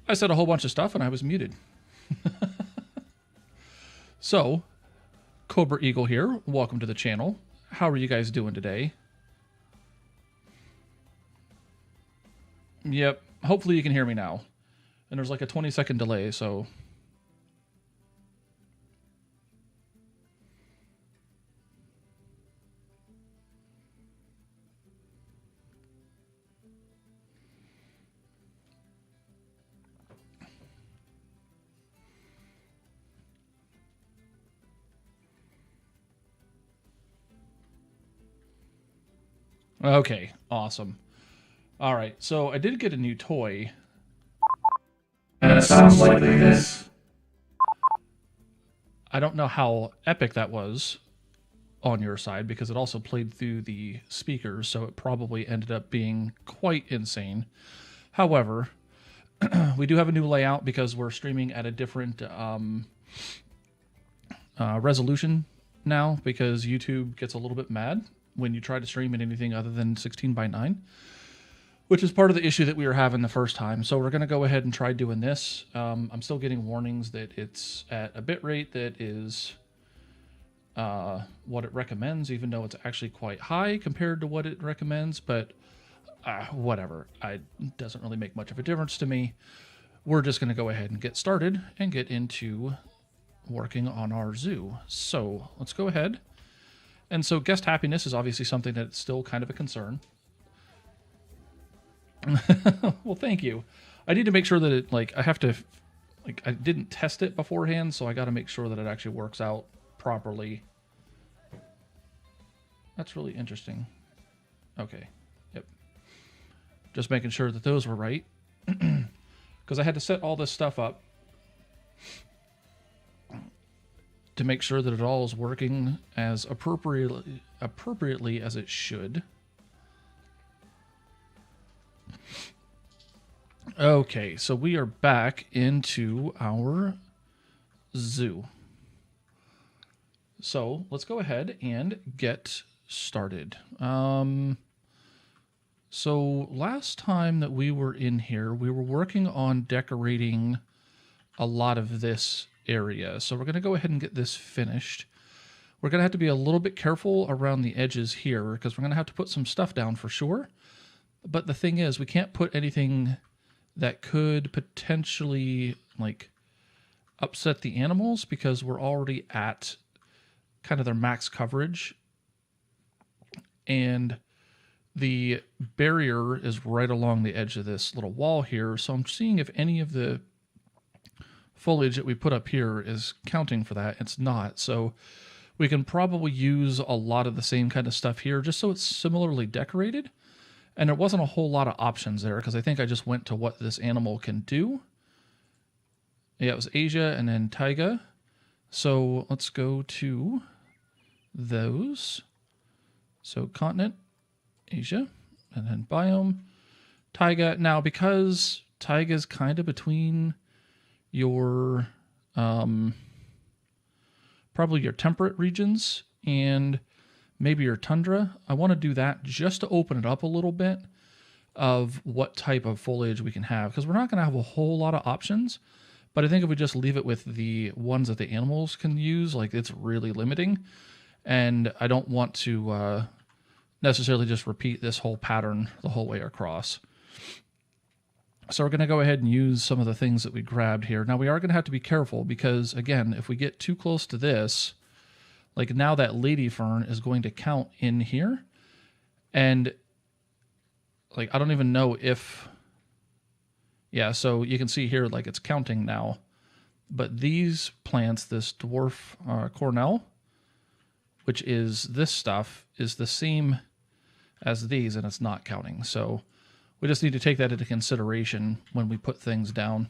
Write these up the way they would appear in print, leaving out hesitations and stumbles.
I said a whole bunch of stuff and I was muted. So, Cobra Eagle here. Welcome to the channel. How are you guys doing today? Yep. Hopefully you can hear me now. And there's like a 20-second delay, so... Okay, awesome. All right, so I did get a new toy. And it sounds like this. I don't know how epic that was on your side because it also played through the speakers, so it probably ended up being quite insane. However, we do have a new layout because we're streaming at a different resolution now because YouTube gets a little bit mad when you try to stream at anything other than 16:9, which is part of the issue that we were having the first time. So we're going to go ahead and try doing this. I'm still getting warnings that it's at a bit rate that is what it recommends, even though it's actually quite high compared to what it recommends, but whatever. It doesn't really make much of a difference to me. We're just going to go ahead and get started and get into working on our zoo. So let's go ahead. And so guest happiness is obviously something that's still kind of a concern. Well, thank you. I need to make sure that it, I didn't test it beforehand, so I got to make sure that it actually works out properly. That's really interesting. Okay. Yep. Just making sure that those were right. Because I had to set all this stuff up to make sure that it all is working as appropriately as it should. Okay, so we are back into our zoo. So let's go ahead and get started. So last time that we were in here, we were working on decorating a lot of this area. So we're going to go ahead and get this finished. We're going to have to be a little bit careful around the edges here because we're going to have to put some stuff down for sure. But the thing is, we can't put anything that could potentially upset the animals because we're already at kind of their max coverage. And the barrier is right along the edge of this little wall here. So I'm seeing if any of the foliage that we put up here is counting for that. It's not. So we can probably use a lot of the same kind of stuff here just so it's similarly decorated. And there wasn't a whole lot of options there because I think I just went to what this animal can do. Yeah, it was Asia and then Taiga. So let's go to those. So continent, Asia, and then biome, Taiga. Now, because Taiga is kind of between your probably your temperate regions and maybe your tundra, I want to do that just to open it up a little bit of what type of foliage we can have, because we're not going to have a whole lot of options. But I think if we just leave it with the ones that the animals can use, it's really limiting. And I don't want to necessarily just repeat this whole pattern the whole way across. So we're going to go ahead and use some of the things that we grabbed here. Now we are going to have to be careful because, again, if we get too close to this, now that lady fern is going to count in here. And I don't even know if... Yeah, so you can see here, it's counting now. But these plants, this dwarf cornel, which is this stuff, is the same as these, and it's not counting. So we just need to take that into consideration when we put things down.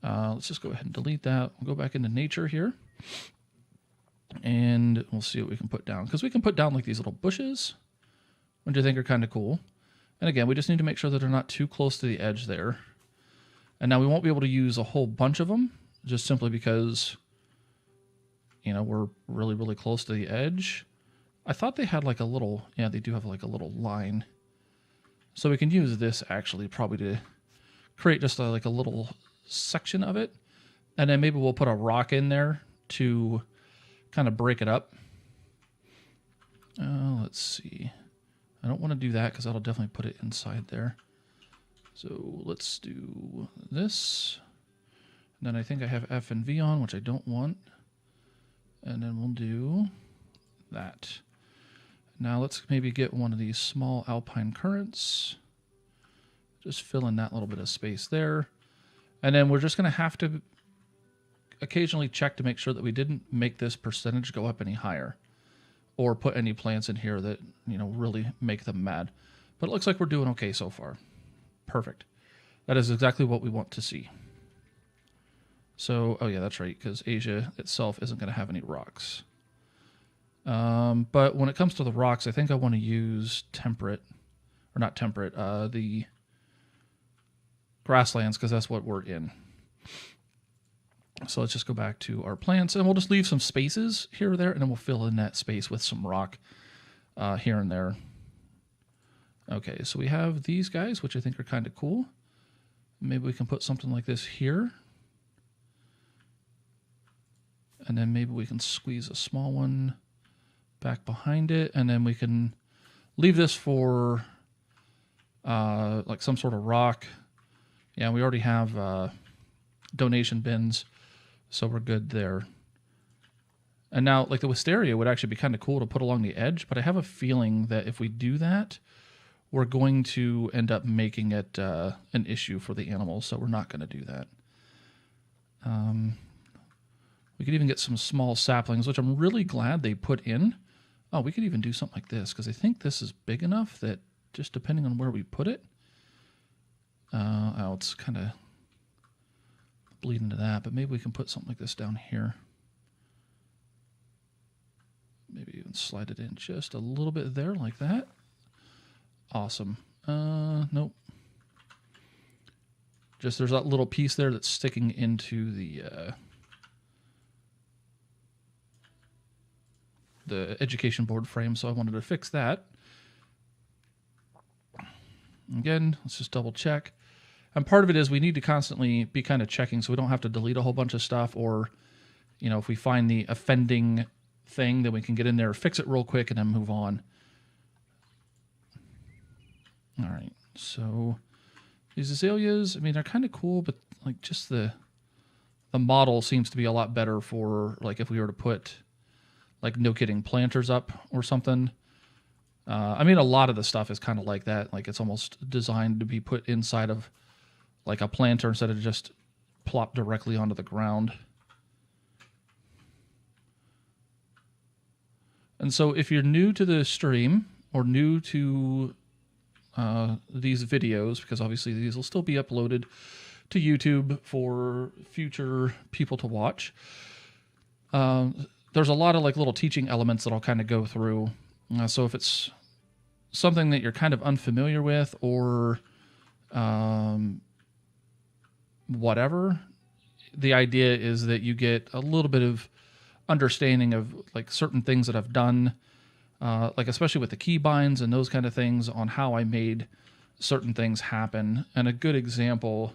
Let's just go ahead and delete that. We'll go back into nature here. And we'll see what we can put down. Because we can put down these little bushes, which I think are kind of cool. And again, we just need to make sure that they're not too close to the edge there. And now we won't be able to use a whole bunch of them, just simply because, we're really, really close to the edge. I thought they had a little, yeah, they do have a little line. So we can use this actually probably to create just a little section of it. And then maybe we'll put a rock in there to kind of break it up. Let's see. I don't want to do that because that'll definitely put it inside there. So let's do this. And then I think I have F and V on, which I don't want. And then we'll do that. Now let's maybe get one of these small alpine currents. Just fill in that little bit of space there. And then we're just going to have to occasionally check to make sure that we didn't make this percentage go up any higher or put any plants in here that, you know, really make them mad. But it looks like we're doing okay so far. Perfect. That is exactly what we want to see. So, oh yeah, that's right, because Asia itself isn't going to have any rocks. But when it comes to the rocks, I think I want to use temperate, or not temperate, the grasslands, because that's what we're in. So let's just go back to our plants, and we'll just leave some spaces here or there, and then we'll fill in that space with some rock here and there. Okay, so we have these guys, which I think are kind of cool. Maybe we can put something like this here. And then maybe we can squeeze a small one back behind it, and then we can leave this for like some sort of rock. Yeah, we already have donation bins, so we're good there. And now, like the wisteria would actually be kind of cool to put along the edge, but I have a feeling that if we do that, we're going to end up making it an issue for the animals, so we're not going to do that. We could even get some small saplings, which I'm really glad they put in. Oh, we could even do something like this, because I think this is big enough that just depending on where we put it, oh, it's kind of bleeding into that, but maybe we can put something like this down here. Maybe even slide it in just a little bit there, like that. Awesome. Nope. Just there's that little piece there that's sticking into the education board frame, so I wanted to fix that. Again, let's just double check. And part of it is we need to constantly be kind of checking so we don't have to delete a whole bunch of stuff, or, you know, if we find the offending thing, then we can get in there, fix it real quick, and then move on. All right, so these azaleas, I mean, they're kind of cool, but like just the model seems to be a lot better for like if we were to put like no kidding planters up or something. I mean, a lot of the stuff is kind of like that. Like it's almost designed to be put inside of like a planter instead of just plop directly onto the ground. And so if you're new to the stream or new to these videos, because obviously these will still be uploaded to YouTube for future people to watch, there's a lot of like little teaching elements that I'll kind of go through. So if it's something that you're kind of unfamiliar with or whatever, the idea is that you get a little bit of understanding of like certain things that I've done, like especially with the key binds and those kind of things, on how I made certain things happen. And a good example,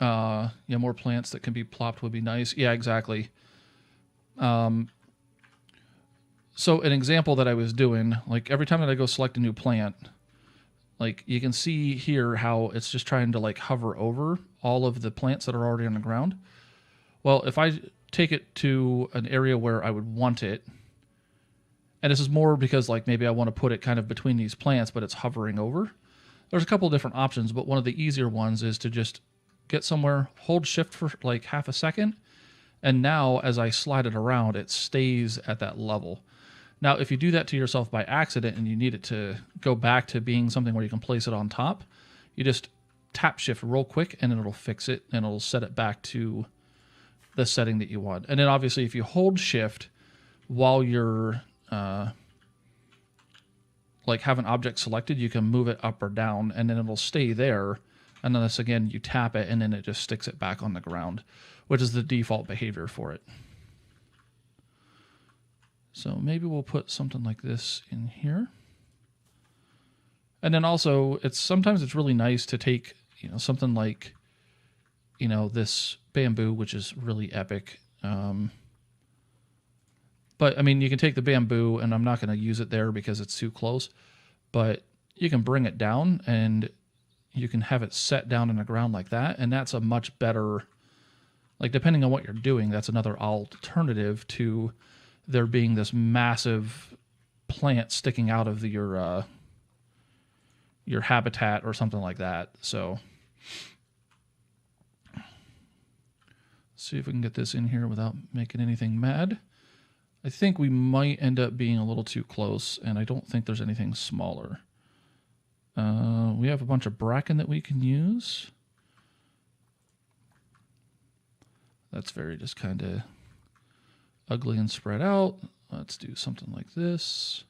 yeah, more plants that can be plopped would be nice. Yeah, exactly. So an example that I was doing, like every time that I go select a new plant, like you can see here how it's just trying to like hover over all of the plants that are already on the ground. Well, if I take it to an area where I would want it, and this is more because like maybe I want to put it kind of between these plants, but it's hovering over. There's a couple of different options, but one of the easier ones is to just get somewhere, hold shift for like half a second, and now as I slide it around, it stays at that level. Now, if you do that to yourself by accident and you need it to go back to being something where you can place it on top, you just tap shift real quick and it'll fix it and it'll set it back to the setting that you want. And then obviously if you hold shift while you're like have an object selected, you can move it up or down and then it'll stay there. And then this again, you tap it and then it just sticks it back on the ground, which is the default behavior for it. So maybe we'll put something like this in here. And then also sometimes it's really nice to take, you know, something like you know, this bamboo, which is really epic. But I mean, you can take the bamboo, and I'm not going to use it there because it's too close, but you can bring it down and you can have it set down in the ground like that. And that's a much better, like, depending on what you're doing, that's another alternative to there being this massive plant sticking out of your habitat or something like that. So see if we can get this in here without making anything mad. I think we might end up being a little too close, and I don't think there's anything smaller. We have a bunch of bracken that we can use. That's very just kind of ugly and spread out. Let's do something like this.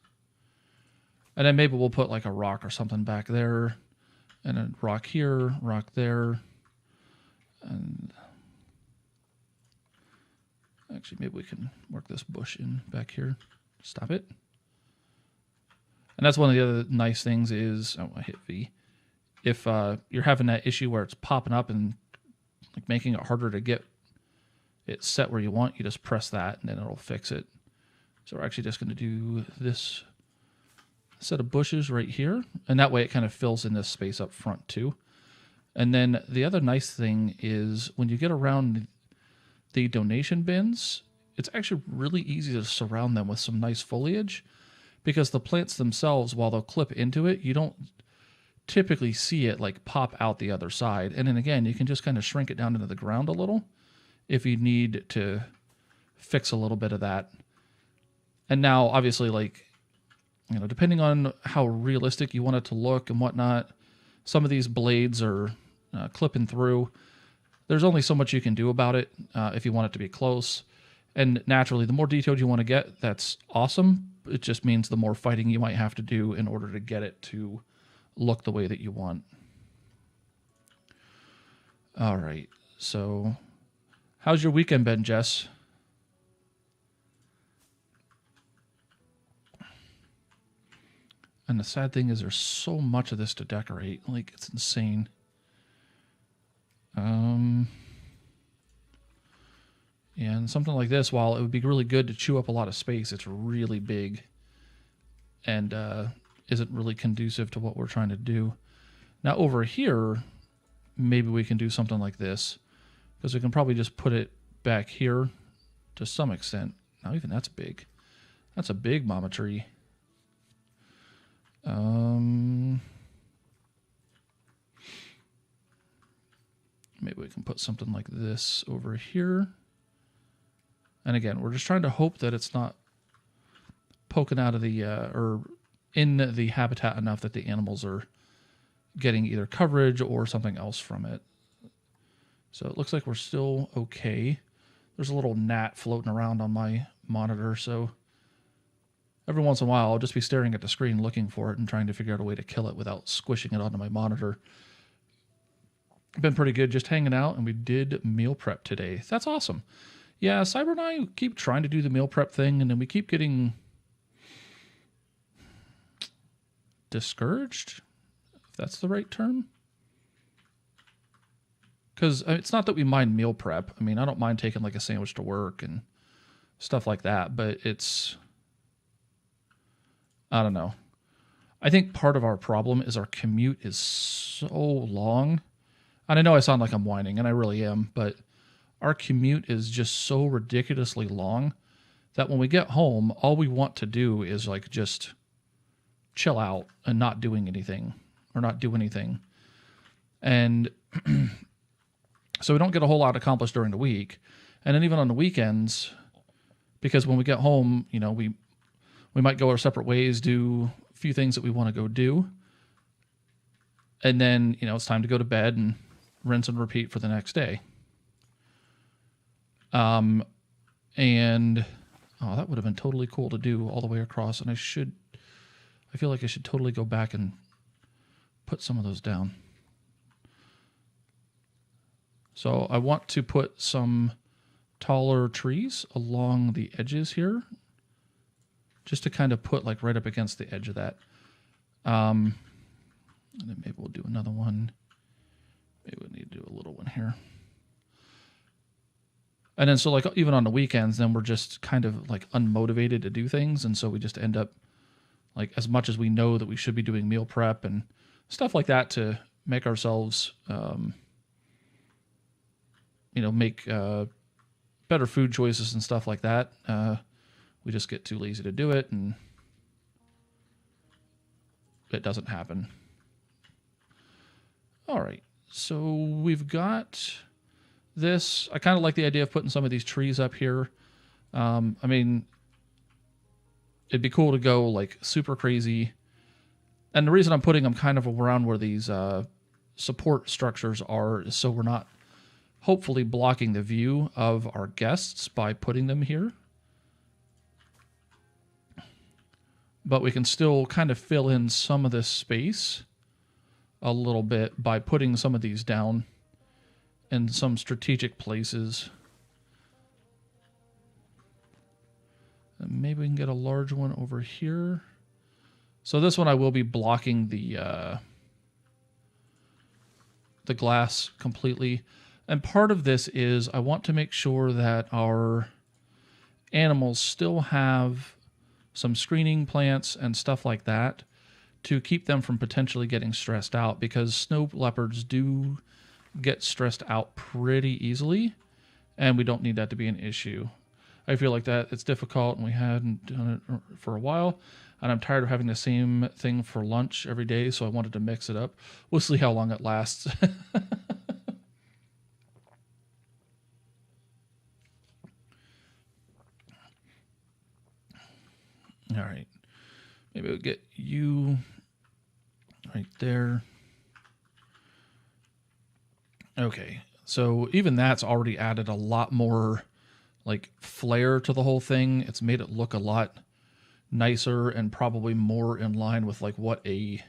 And then maybe we'll put like a rock or something back there, and a rock here, rock there. And actually, maybe we can work this bush in back here. Stop it. And that's one of the other nice things is, oh, I hit V. If you're having that issue where it's popping up and like making it harder to get it set where you want, you just press that and then it'll fix it. So we're actually just going to do this set of bushes right here. And that way it kind of fills in this space up front too. And then the other nice thing is when you get around the donation bins, it's actually really easy to surround them with some nice foliage, because the plants themselves, while they'll clip into it, you don't typically see it like pop out the other side. And then again, you can just kind of shrink it down into the ground a little if you need to fix a little bit of that. And now, obviously, like, you know, depending on how realistic you want it to look and whatnot, some of these blades are clipping through. There's only so much you can do about it if you want it to be close. And naturally, the more detailed you want to get, that's awesome. It just means the more fighting you might have to do in order to get it to look the way that you want. All right. So how's your weekend been, Jess? And the sad thing is there's so much of this to decorate. Like, it's insane. Yeah, and something like this, while it would be really good to chew up a lot of space, it's really big and isn't really conducive to what we're trying to do. Now over here, maybe we can do something like this, because we can probably just put it back here to some extent. Now even that's big. That's a big mama tree. Maybe we can put something like this over here. And again, we're just trying to hope that it's not poking out of the, or in the habitat enough that the animals are getting either coverage or something else from it. So it looks like we're still okay. There's a little gnat floating around on my monitor, so every once in a while I'll just be staring at the screen looking for it and trying to figure out a way to kill it without squishing it onto my monitor. Been pretty good just hanging out, and we did meal prep today. That's awesome. Yeah, Cyber and I keep trying to do the meal prep thing, and then we keep getting discouraged, if that's the right term. Because it's not that we mind meal prep. I mean, I don't mind taking like a sandwich to work and stuff like that, but it's, I don't know. I think part of our problem is our commute is so long. And I know I sound like I'm whining, and I really am, but our commute is just so ridiculously long that when we get home, all we want to do is like just chill out and not doing anything or not do anything. And so we don't get a whole lot accomplished during the week. And then even on the weekends, because when we get home, you know, we might go our separate ways, do a few things that we want to go do. And then, you know, it's time to go to bed and rinse and repeat for the next day. And that would have been totally cool to do all the way across. And I feel like I should totally go back and put some of those down. So I want to put some taller trees along the edges here, just to kind of put like right up against the edge of that. And then maybe we'll do another one. Maybe we need to do a little one here. And then so like even on the weekends, then we're just kind of like unmotivated to do things, and so we just end up like, as much as we know that we should be doing meal prep and stuff like that to make ourselves, make better food choices and stuff like that. We just get too lazy to do it, and it doesn't happen. All right, so we've got this. I kind of like the idea of putting some of these trees up here. I mean, it'd be cool to go like super crazy. And the reason I'm putting them kind of around where these support structures are is so we're not hopefully blocking the view of our guests by putting them here. But we can still kind of fill in some of this space a little bit by putting some of these down in some strategic places. And maybe we can get a large one over here. So this one I will be blocking the glass completely. And part of this is I want to make sure that our animals still have some screening plants and stuff like that to keep them from potentially getting stressed out, because snow leopards do get stressed out pretty easily, and we don't need that to be an issue. I feel like that it's difficult, and we hadn't done it for a while, and I'm tired of having the same thing for lunch every day, so I wanted to mix it up. We'll see how long it lasts. All right. Maybe we'll get you right there. Okay. So even that's already added a lot more like flair to the whole thing. It's made it look a lot nicer and probably more in line with like what a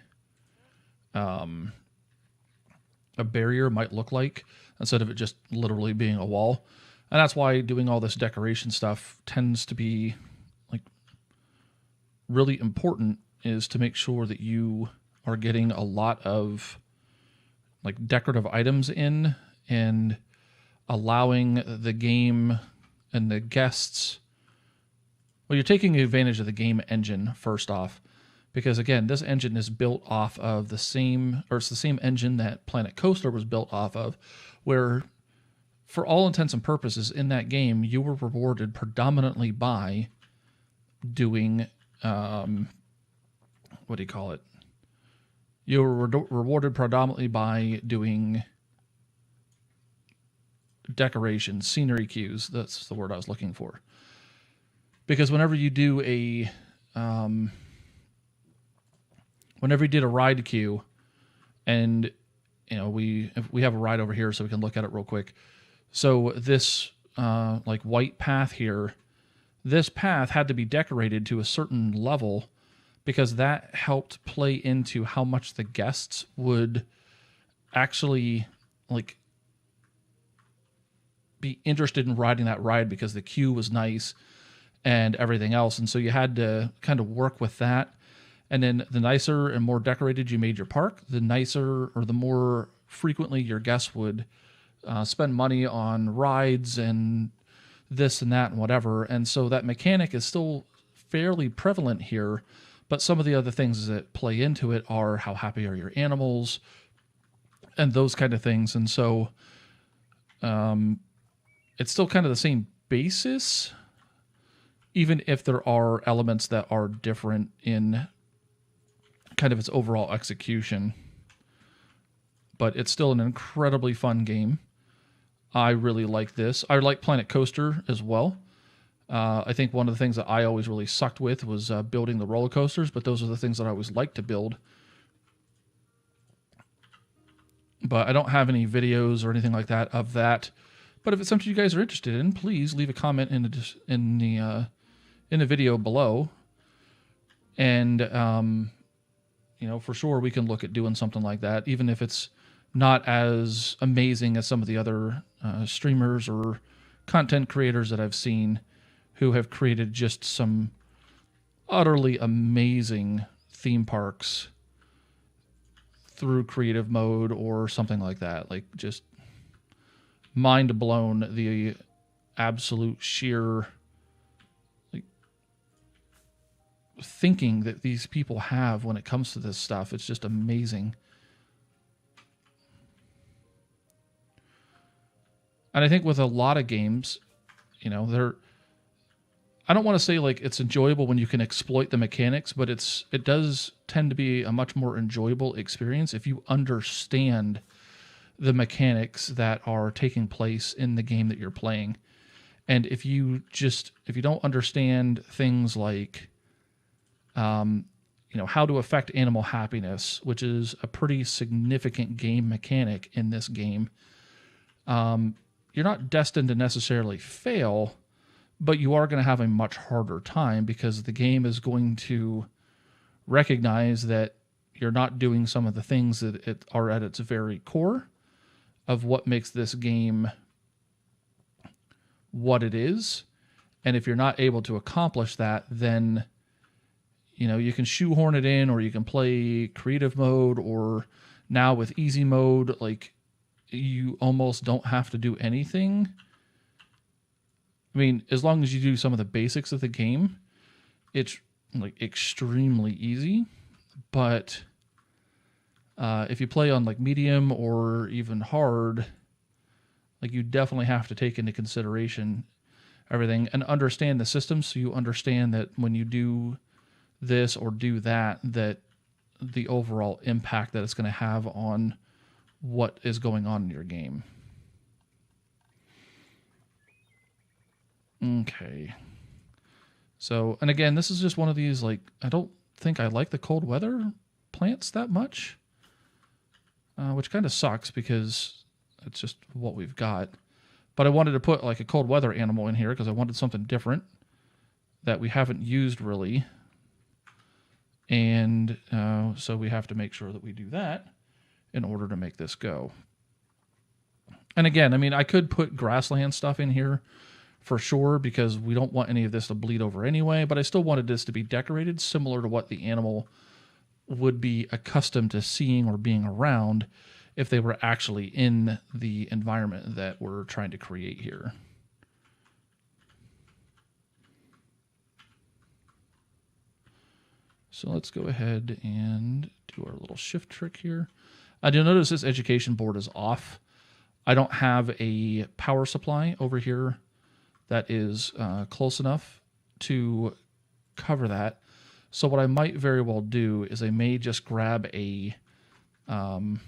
barrier might look like, instead of it just literally being a wall. And that's why doing all this decoration stuff tends to be like really important, is to make sure that you are getting a lot of like decorative items in and allowing the game and the guests. Well, you're taking advantage of the game engine first off, because again, this engine is built off of it's the same engine that Planet Coaster was built off of, where for all intents and purposes in that game, you were rewarded predominantly by doing, what do you call it? You were rewarded predominantly by doing decorations, scenery cues. That's the word I was looking for. Because whenever you do whenever you did a ride queue, and we have a ride over here, so we can look at it real quick. So this like white path here, this path had to be decorated to a certain level, because that helped play into how much the guests would actually like be interested in riding that ride, because the queue was nice and everything else. And so you had to kind of work with that. And then the nicer and more decorated you made your park, the nicer or the more frequently your guests would spend money on rides and this and that and whatever. And so that mechanic is still fairly prevalent here, but some of the other things that play into it are how happy are your animals and those kind of things. And so it's still kind of the same basis, even if there are elements that are different in kind of its overall execution. But it's still an incredibly fun game. I really like this. I like Planet Coaster as well. I think one of the things that I always really sucked with was building the roller coasters, but those are the things that I always liked to build. But I don't have any videos or anything like that of that. But if it's something you guys are interested in, please leave a comment in the video below. And for sure we can look at doing something like that, even if it's not as amazing as some of the other streamers or content creators that I've seen who have created just some utterly amazing theme parks through creative mode or something like that. Like, just mind blown the absolute sheer like thinking that these people have when it comes to this stuff. It's just amazing. And I think with a lot of games, you know, I don't want to say like it's enjoyable when you can exploit the mechanics, but it does tend to be a much more enjoyable experience if you understand the mechanics that are taking place in the game that you're playing. And if you don't understand things like, you know, how to affect animal happiness, which is a pretty significant game mechanic in this game, you're not destined to necessarily fail, but you are going to have a much harder time because the game is going to recognize that you're not doing some of the things that are at its very core of what makes this game what it is. And if you're not able to accomplish that, then, you know, you can shoehorn it in, or you can play creative mode, or now with easy mode, like you almost don't have to do anything. I mean, as long as you do some of the basics of the game, it's like extremely easy. But if you play on like medium or even hard, like you definitely have to take into consideration everything and understand the system, so you understand that when you do this or do that, that the overall impact that it's going to have on what is going on in your game. Okay. So, and again, this is just one of these, like, I don't think I like the cold weather plants that much, which kind of sucks because it's just what we've got. But I wanted to put like a cold weather animal in here because I wanted something different that we haven't used really. And so we have to make sure that we do that in order to make this go. And again, I mean, I could put grassland stuff in here for sure because we don't want any of this to bleed over anyway, but I still wanted this to be decorated similar to what the animal would be accustomed to seeing or being around if they were actually in the environment that we're trying to create here. So let's go ahead and do our little shift trick here. You'll notice this education board is off. I don't have a power supply over here that is close enough to cover that. So what I might very well do is I may just grab a, what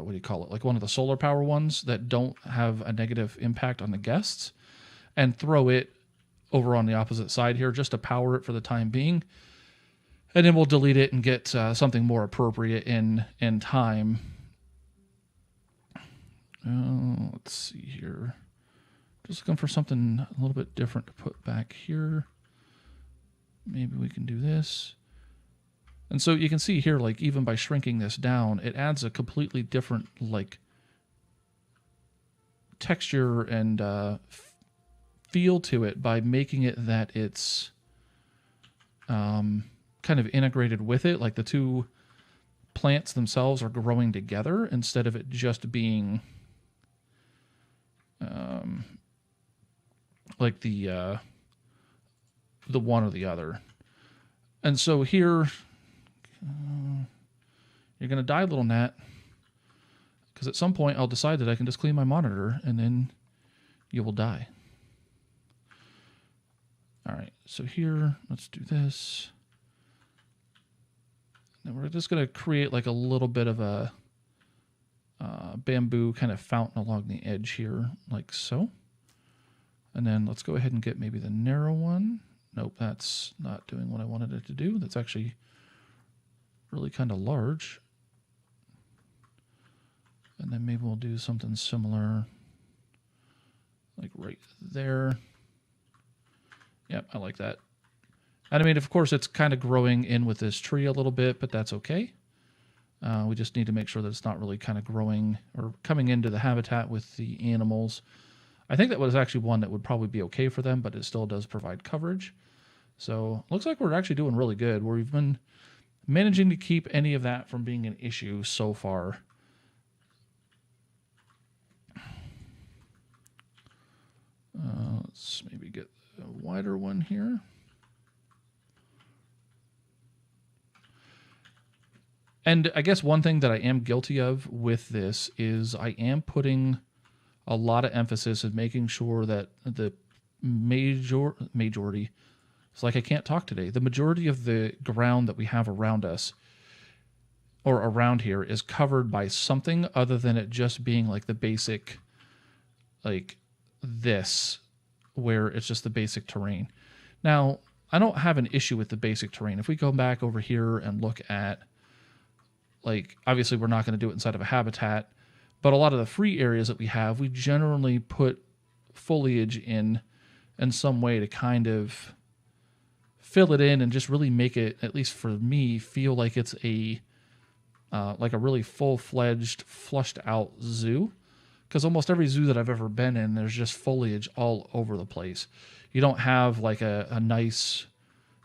do you call it? Like one of the solar power ones that don't have a negative impact on the guests, and throw it over on the opposite side here just to power it for the time being. And then we'll delete it and get something more appropriate in time. Let's see here. Just looking for something a little bit different to put back here. Maybe we can do this. And so you can see here, like even by shrinking this down, it adds a completely different like texture and feel to it by making it that it's kind of integrated with it. Like the two plants themselves are growing together instead of it just being like the one or the other. And so here, you're going to die, little gnat, because at some point I'll decide that I can just clean my monitor and then you will die. All right, so here, let's do this. And we're just going to create like a little bit of a bamboo kind of fountain along the edge here, like so. And then let's go ahead and get maybe the narrow one. Nope, that's not doing what I wanted it to do. That's actually really kind of large. And then maybe we'll do something similar, like right there. Yep, I like that. And I mean, of course, it's kind of growing in with this tree a little bit, but that's okay. We just need to make sure that it's not really kind of growing or coming into the habitat with the animals. I think that was actually one that would probably be okay for them, but it still does provide coverage. So looks like we're actually doing really good. We've been managing to keep any of that from being an issue so far. Let's maybe get a wider one here. And I guess one thing that I am guilty of with this is I am putting a lot of emphasis in making sure that the majority, it's like I can't talk today, the majority of the ground that we have around us or around here is covered by something other than it just being like the basic, like this, where it's just the basic terrain. Now, I don't have an issue with the basic terrain. If we go back over here and look at, like, obviously we're not going to do it inside of a habitat, but a lot of the free areas that we have, we generally put foliage in some way to kind of fill it in and just really make it, at least for me, feel like it's a like a really full-fledged, flushed-out zoo. Because almost every zoo that I've ever been in, there's just foliage all over the place. You don't have like a nice,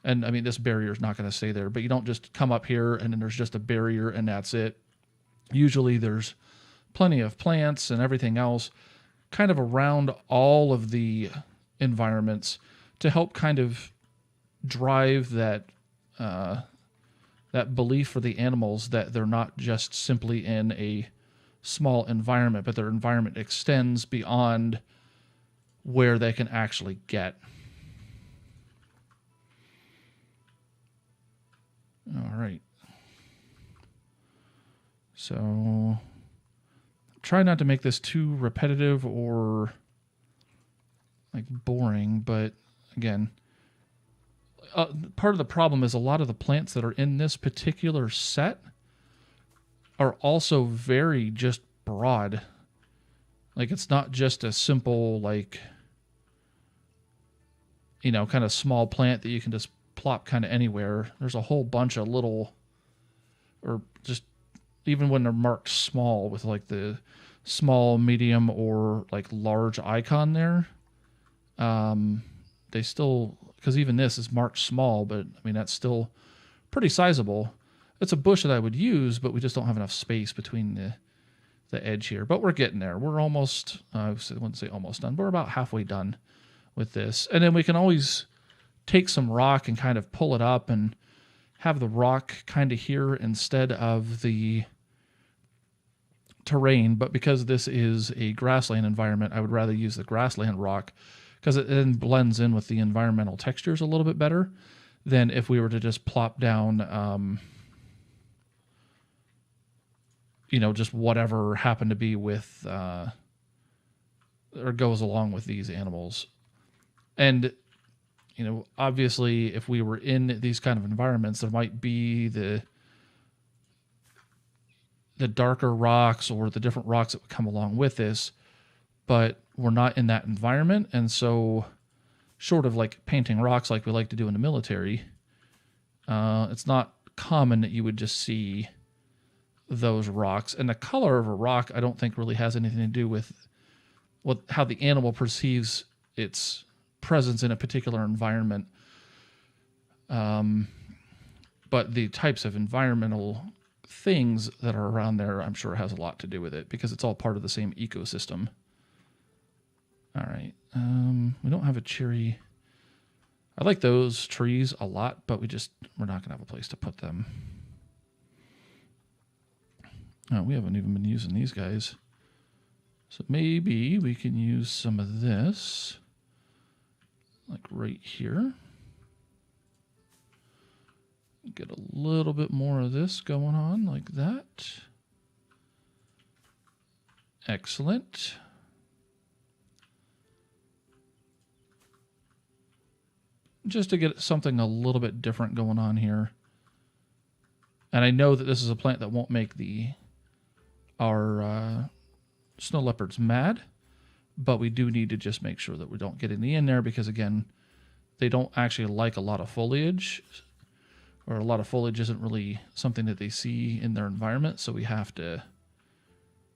and I mean, this barrier is not going to stay there, but you don't just come up here and then there's just a barrier and that's it. Usually there's plenty of plants and everything else kind of around all of the environments to help kind of drive that that belief for the animals that they're not just simply in a small environment, but their environment extends beyond where they can actually get. All right. So try not to make this too repetitive or like boring, but again, part of the problem is a lot of the plants that are in this particular set are also very just broad. Like, it's not just a simple, like, you know, kind of small plant that you can just plop kind of anywhere. There's a whole bunch of little, or just even when they're marked small with like the small, medium, or like large icon there, they still, because even this is marked small, but I mean, that's still pretty sizable. It's a bush that I would use, but we just don't have enough space between the edge here. But we're getting there. We're almost, I wouldn't say almost done, but we're about halfway done with this. And then we can always take some rock and kind of pull it up and have the rock kind of here instead of the terrain. But because this is a grassland environment, I would rather use the grassland rock because it then blends in with the environmental textures a little bit better than if we were to just plop down you know, just whatever happened to be with, or goes along with these animals. And, you know, obviously if we were in these kind of environments, there might be the darker rocks or the different rocks that would come along with this, but we're not in that environment. And so short of like painting rocks like we like to do in the military, it's not common that you would just see those rocks. And the color of a rock, I don't think really has anything to do with how the animal perceives its presence in a particular environment. But the types of environmental things that are around there, I'm sure has a lot to do with it because it's all part of the same ecosystem. All right. We don't have a cherry. I like those trees a lot, but we're not going to have a place to put them. Oh, we haven't even been using these guys. So maybe we can use some of this, like right here. Get a little bit more of this going on like that. Excellent. Just to get something a little bit different going on here. And I know that this is a plant that won't make our snow leopards mad, but we do need to just make sure that we don't get any in there because, again, they don't actually like a lot of foliage, or a lot of foliage isn't really something that they see in their environment, so we have to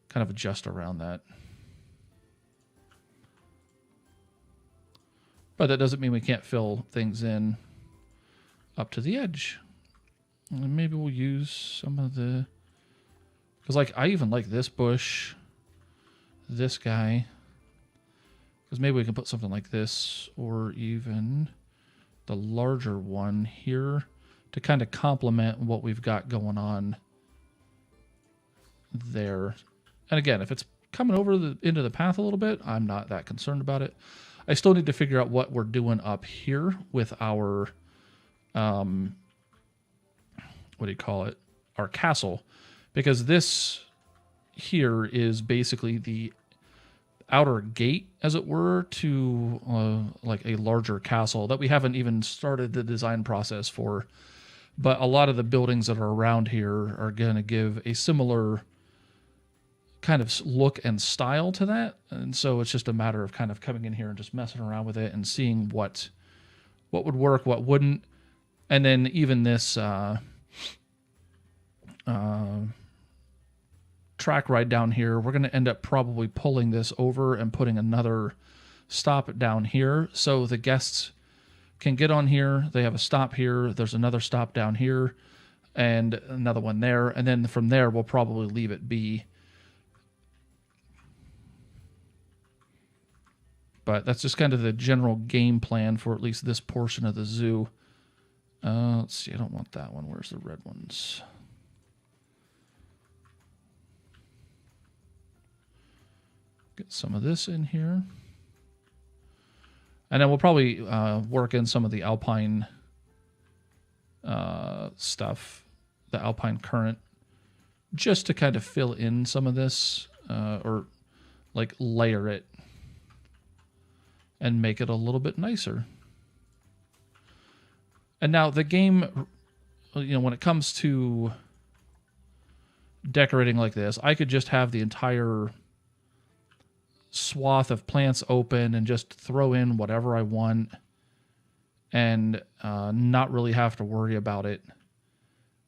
kind of adjust around that. But that doesn't mean we can't fill things in up to the edge. And maybe we'll use some of the... Because, like, I even like this bush, this guy. Because maybe we can put something like this, or even the larger one here to kind of complement what we've got going on there. And again, if it's coming over into the path a little bit, I'm not that concerned about it. I still need to figure out what we're doing up here with our, what do you call it? Our castle. Because this here is basically the outer gate, as it were, to like a larger castle that we haven't even started the design process for. But a lot of the buildings that are around here are going to give a similar kind of look and style to that. And so it's just a matter of kind of coming in here and just messing around with it and seeing what would work, what wouldn't. And then even this track ride down here, we're going to end up probably pulling this over and putting another stop down here so the guests can get on here. They have a stop here. There's another stop down here and another one there. And then from there, we'll probably leave it be. But that's just kind of the general game plan for at least this portion of the zoo. Let's see. I don't want that one. Where's the red ones? Get some of this in here. And then we'll probably work in some of the alpine stuff, the alpine current, just to kind of fill in some of this or like layer it and make it a little bit nicer. And now the game, you know, when it comes to decorating like this, I could just have the entire swath of plants open and just throw in whatever I want and not really have to worry about it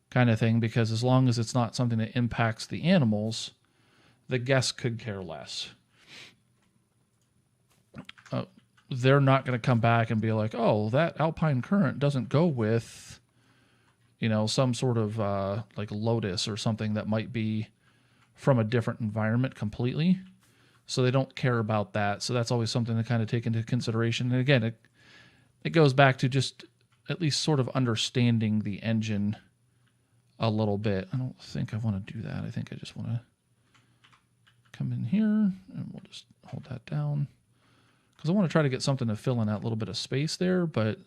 kind of thing, because as long as it's not something that impacts the animals, the guests could care less. They're not going to come back and be like, oh, that alpine current doesn't go with, you know, some sort of like lotus or something that might be from a different environment completely. So they don't care about that. So that's always something to kind of take into consideration. And again, it goes back to just at least sort of understanding the engine a little bit. I don't think I want to do that. I think I just want to come in here and we'll just hold that down. Because I want to try to get something to fill in that little bit of space there. But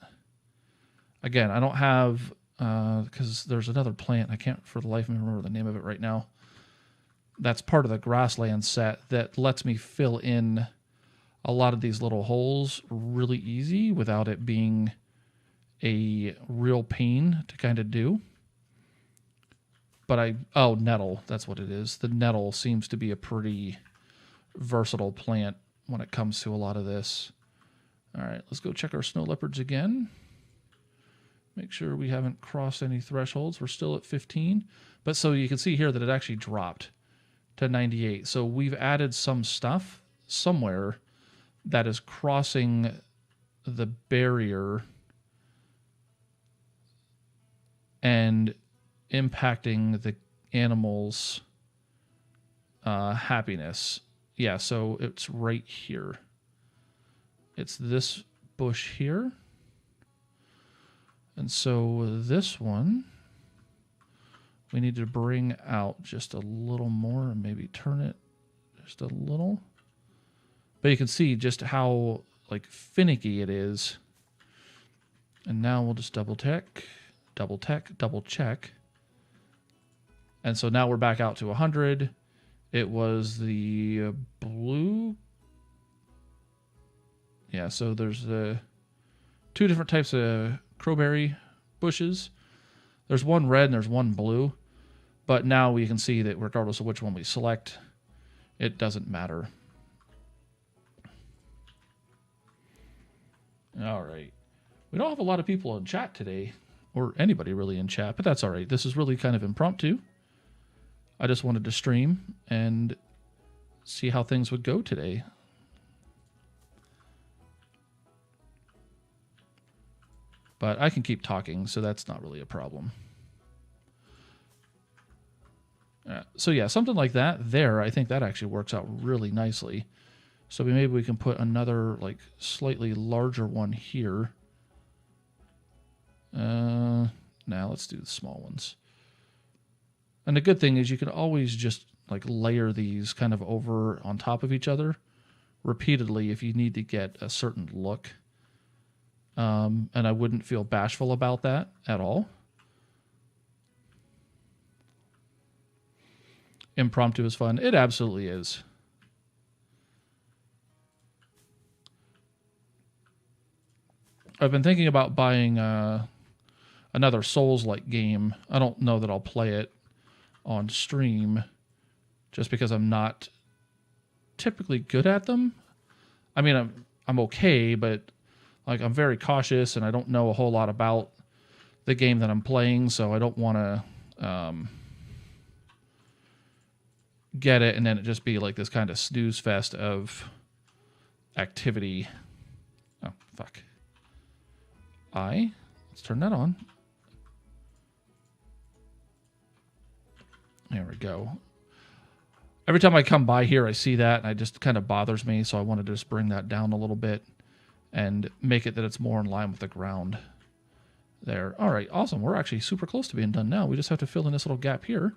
again, I don't have, because there's another plant. I can't for the life of me remember the name of it right now. That's part of the grassland set that lets me fill in a lot of these little holes really easy without it being a real pain to kind of do. But nettle, that's what it is. The nettle seems to be a pretty versatile plant when it comes to a lot of this. All right, let's go check our snow leopards again. Make sure we haven't crossed any thresholds. We're still at 15. But so you can see here that it actually dropped to 98. So we've added some stuff somewhere that is crossing the barrier and impacting the animals' happiness. Yeah, so it's right here. It's this bush here. And so this one, we need to bring out just a little more and maybe turn it just a little. But you can see just how like finicky it is. And now we'll just double check. And so now we're back out to 100. It was the blue. Yeah, so there's two different types of crowberry bushes. There's one red and there's one blue. But now we can see that regardless of which one we select, it doesn't matter. All right. We don't have a lot of people in chat today, or anybody really in chat, but that's all right. This is really kind of impromptu. I just wanted to stream and see how things would go today. But I can keep talking, so that's not really a problem. So yeah, something like that there, I think that actually works out really nicely. So maybe we can put another like slightly larger one here. Now let's do the small ones. And the good thing is you can always just like layer these kind of over on top of each other repeatedly if you need to get a certain look. And I wouldn't feel bashful about that at all. Impromptu is fun. It absolutely is. I've been thinking about buying another Souls-like game. I don't know that I'll play it on stream just because I'm not typically good at them. I mean, I'm okay, but like I'm very cautious and I don't know a whole lot about the game that I'm playing, so I don't want to get it and then it just be like this kind of snooze fest of activity. Oh, fuck. Let's turn that on. There we go. Every time I come by here, I see that, and it just kind of bothers me, so I wanted to just bring that down a little bit and make it that it's more in line with the ground there. All right, awesome. We're actually super close to being done now. We just have to fill in this little gap here.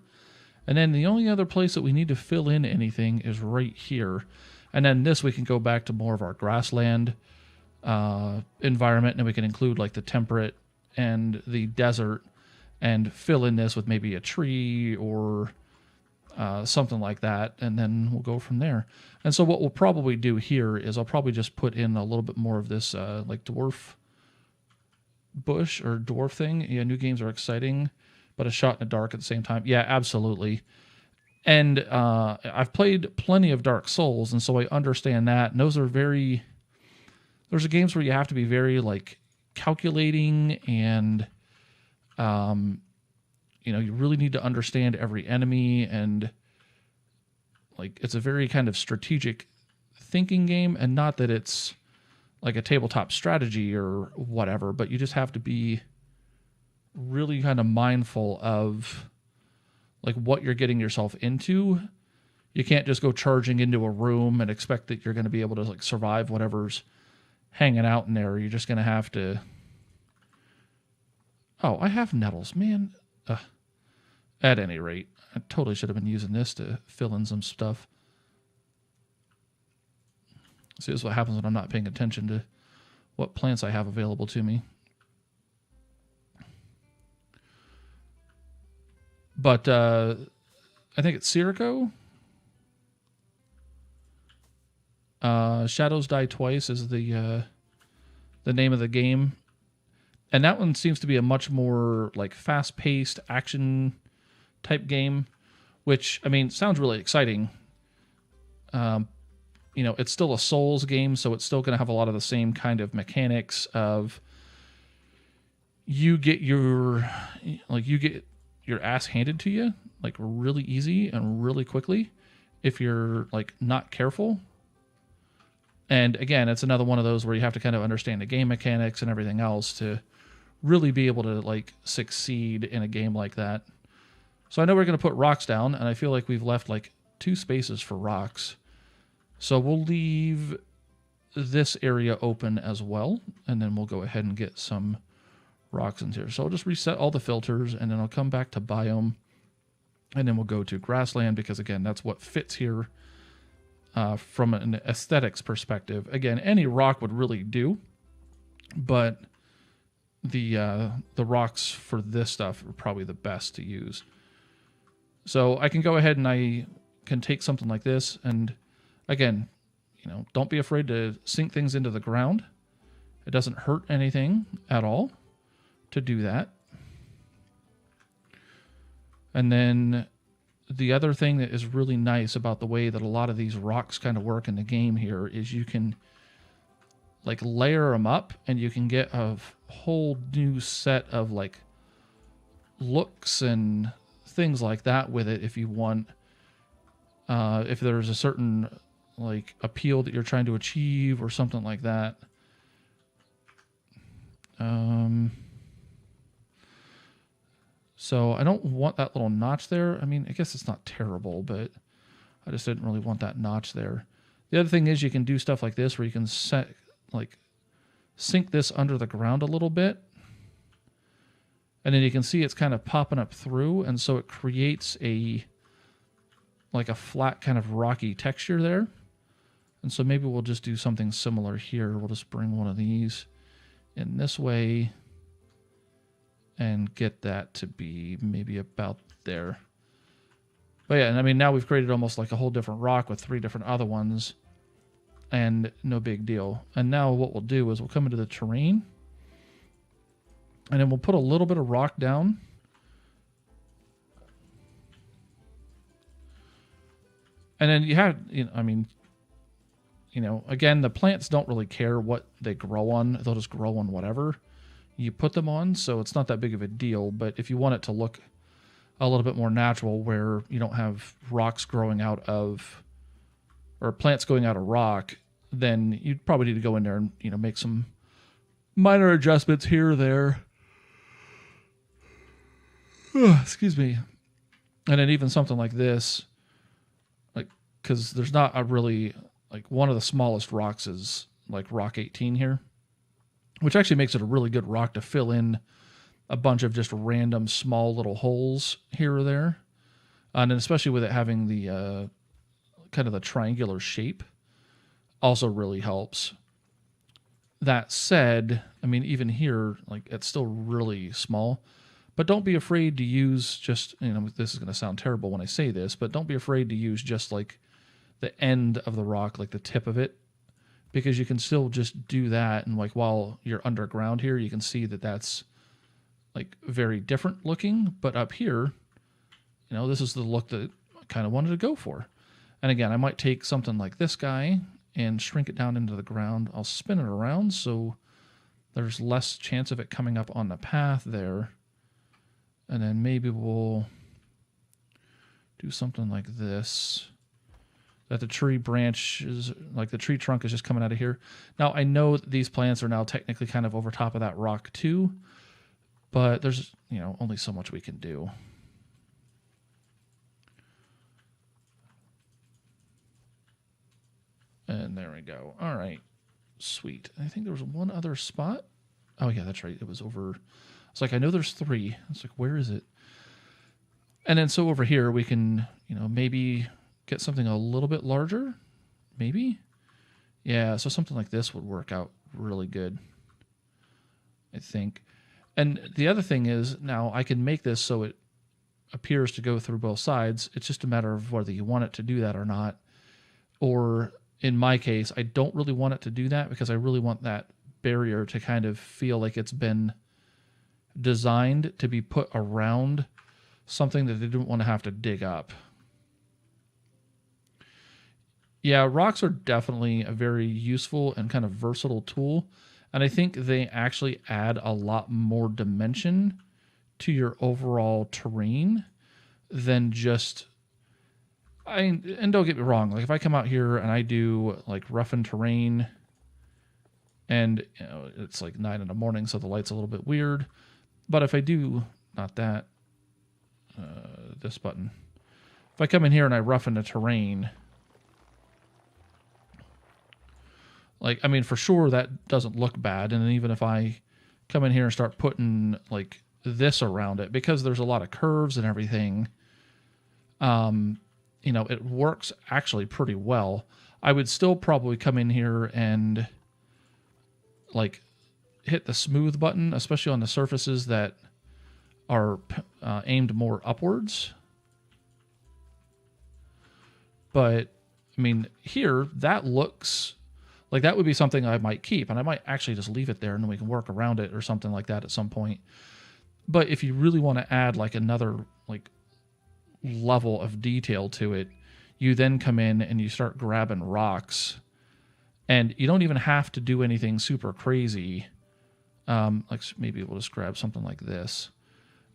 And then the only other place that we need to fill in anything is right here. And then this we can go back to more of our grassland environment, and we can include like the temperate and the desert and fill in this with maybe a tree or something like that, and then we'll go from there. And so what we'll probably do here is I'll probably just put in a little bit more of this like dwarf bush or dwarf thing. Yeah, new games are exciting, but a shot in the dark at the same time. Yeah, absolutely. And I've played plenty of Dark Souls, and so I understand that. And those are very... There's games where you have to be very like calculating and you really need to understand every enemy, and like it's a very kind of strategic thinking game, and not that it's like a tabletop strategy or whatever, but you just have to be really kind of mindful of like what you're getting yourself into. You can't just go charging into a room and expect that you're going to be able to like survive whatever's hanging out in there. You're just going to have to... Oh, I have nettles, man. At any rate, I totally should have been using this to fill in some stuff. See, this is what happens when I'm not paying attention to what plants I have available to me. But I think it's Sirico. Shadows Die Twice is the name of the game. And that one seems to be a much more like fast-paced action type game, which, I mean, sounds really exciting. It's still a Souls game, so it's still going to have a lot of the same kind of mechanics of you get your ass handed to you like really easy and really quickly if you're like not careful. And again, it's another one of those where you have to kind of understand the game mechanics and everything else to really be able to like succeed in a game like that. So I know we're going to put rocks down, and I feel like we've left like 2 spaces for rocks. So we'll leave this area open as well, and then we'll go ahead and get some rocks in here. So I'll just reset all the filters, and then I'll come back to biome, and then we'll go to grassland, because again, that's what fits here from an aesthetics perspective. Again, any rock would really do, but the rocks for this stuff are probably the best to use. So I can go ahead and I can take something like this, and again, don't be afraid to sink things into the ground. It doesn't hurt anything at all to do that. And then the other thing that is really nice about the way that a lot of these rocks kind of work in the game here is you can like layer them up, and you can get a whole new set of like looks and things like that with it if you want. If there's a certain like appeal that you're trying to achieve or something like that. So I don't want that little notch there. I mean, I guess it's not terrible, but I just didn't really want that notch there. The other thing is you can do stuff like this where you can sink this under the ground a little bit. And then you can see it's kind of popping up through, and so it creates a flat kind of rocky texture there. And so maybe we'll just do something similar here. We'll just bring one of these in this way and get that to be maybe about there. But yeah, and I mean, now we've created almost like a whole different rock with 3 different other ones, and no big deal. And now what we'll do is we'll come into the terrain, and then we'll put a little bit of rock down. And then you have, again, the plants don't really care what they grow on. They'll just grow on whatever you put them on. So it's not that big of a deal. But if you want it to look a little bit more natural, where you don't have rocks growing out of, or plants going out of rock, then you'd probably need to go in there and, make some minor adjustments here or there. Excuse me. And then even something like this, because there's not a really, one of the smallest rocks is like rock 18 here, which actually makes it a really good rock to fill in a bunch of just random small little holes here or there. And then especially with it having the kind of the triangular shape also really helps. That said, I mean, even here, it's still really small. But don't be afraid to use just, this is going to sound terrible when I say this, but don't be afraid to use just the end of the rock, the tip of it, because you can still just do that. And while you're underground here, you can see that that's very different looking. But up here, this is the look that I kind of wanted to go for. And again, I might take something like this guy and shrink it down into the ground. I'll spin it around so there's less chance of it coming up on the path there. And then maybe we'll do something like this, that the tree branch is, the tree trunk is just coming out of here. Now, I know that these plants are now technically kind of over top of that rock too, but there's, only so much we can do. And there we go. All right. Sweet. I think there was one other spot. Oh, yeah, that's right. It was over. It's I know there's 3. It's where is it? And then so over here, we can, maybe get something a little bit larger. Maybe. Yeah, so something like this would work out really good, I think. And the other thing is, now I can make this so it appears to go through both sides. It's just a matter of whether you want it to do that or not. Or in my case, I don't really want it to do that because I really want that barrier to kind of feel like it's been designed to be put around something that they didn't want to have to dig up. Yeah, rocks are definitely a very useful and kind of versatile tool, and I think they actually add a lot more dimension to your overall terrain than just... and don't get me wrong, if I come out here and I do roughen terrain, and it's 9 in the morning, so the light's a little bit weird. But if I do, not that, this button. If I come in here and I roughen the terrain, for sure that doesn't look bad. And then even if I come in here and start putting this around it, because there's a lot of curves and everything, it works actually pretty well. I would still probably come in here and hit the smooth button, especially on the surfaces that are aimed more upwards. But here that looks that would be something I might keep, and I might actually just leave it there and then we can work around it or something like that at some point. But if you really want to add another level of detail to it, you then come in and you start grabbing rocks, and you don't even have to do anything super crazy. Maybe we'll just grab something like this,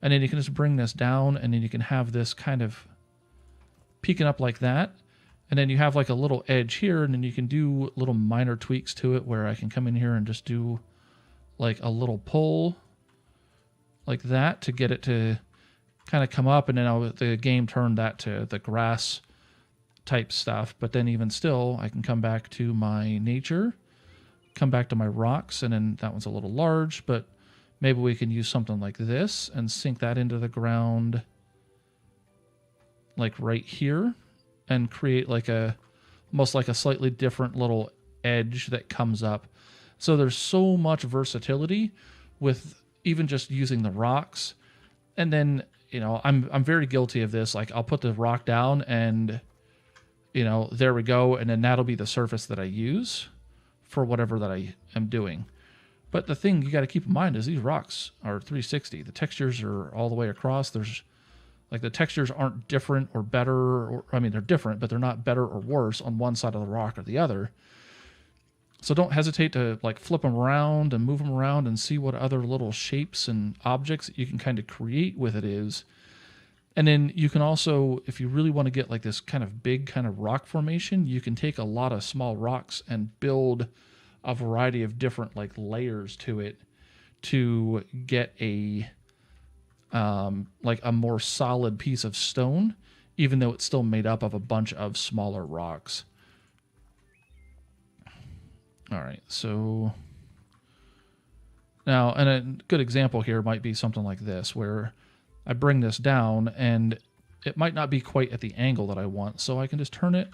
and then you can just bring this down, and then you can have this kind of peeking up like that, and then you have a little edge here, and then you can do little minor tweaks to it where I can come in here and just do a little pull like that to get it to kind of come up, and then the game turned that to the grass type stuff. But then even still, I can come back to my nature, come back to my rocks, and then that one's a little large, but maybe we can use something like this and sink that into the ground like right here and create like almost like a slightly different little edge that comes up. So there's so much versatility with even just using the rocks. And then, you know, I'm very guilty of this. Like I'll put the rock down and, you know, there we go. And then that'll be the surface that I use for whatever that I am doing. But the thing you got to keep in mind is these rocks are 360. The textures are all the way across. There's like the textures aren't different or better, or I mean, they're different, but they're not better or worse on one side of the rock or the other. So don't hesitate to like flip them around and move them around and see what other little shapes and objects that you can kind of create with it is. And then you can also, if you really want to get like this kind of big kind of rock formation, you can take a lot of small rocks and build a variety of different like layers to it to get a like a more solid piece of stone, even though it's still made up of a bunch of smaller rocks. All right, so now, and a good example here might be something like this, where I bring this down and it might not be quite at the angle that I want, so I can just turn it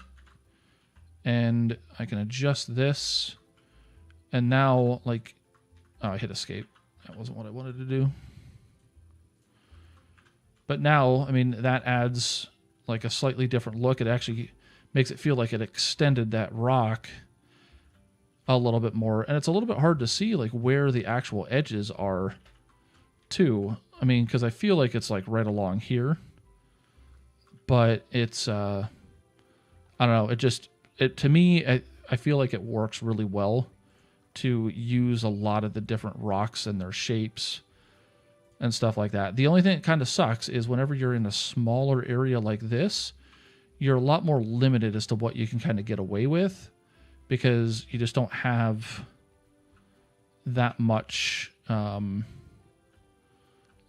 and I can adjust this. And now, like, oh, I hit escape. That wasn't what I wanted to do. But now, I mean, that adds like a slightly different look. It actually makes it feel like it extended that rock a little bit more. And it's a little bit hard to see like where the actual edges are too. I mean, because I feel like it's like right along here. But it's, I don't know, to me, I feel like it works really well to use a lot of the different rocks and their shapes and stuff like that. The only thing that kind of sucks is whenever you're in a smaller area like this, you're a lot more limited as to what you can kind of get away with because you just don't have that much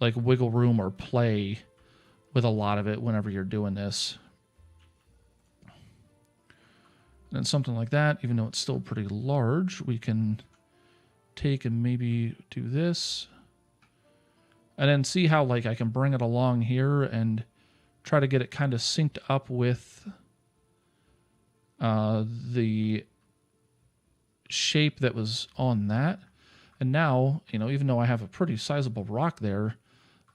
like wiggle room or play with a lot of it whenever you're doing this. And then something like that, even though it's still pretty large, we can take and maybe do this. And then see how like I can bring it along here and try to get it kind of synced up with the shape that was on that. And now, you know, even though I have a pretty sizable rock there,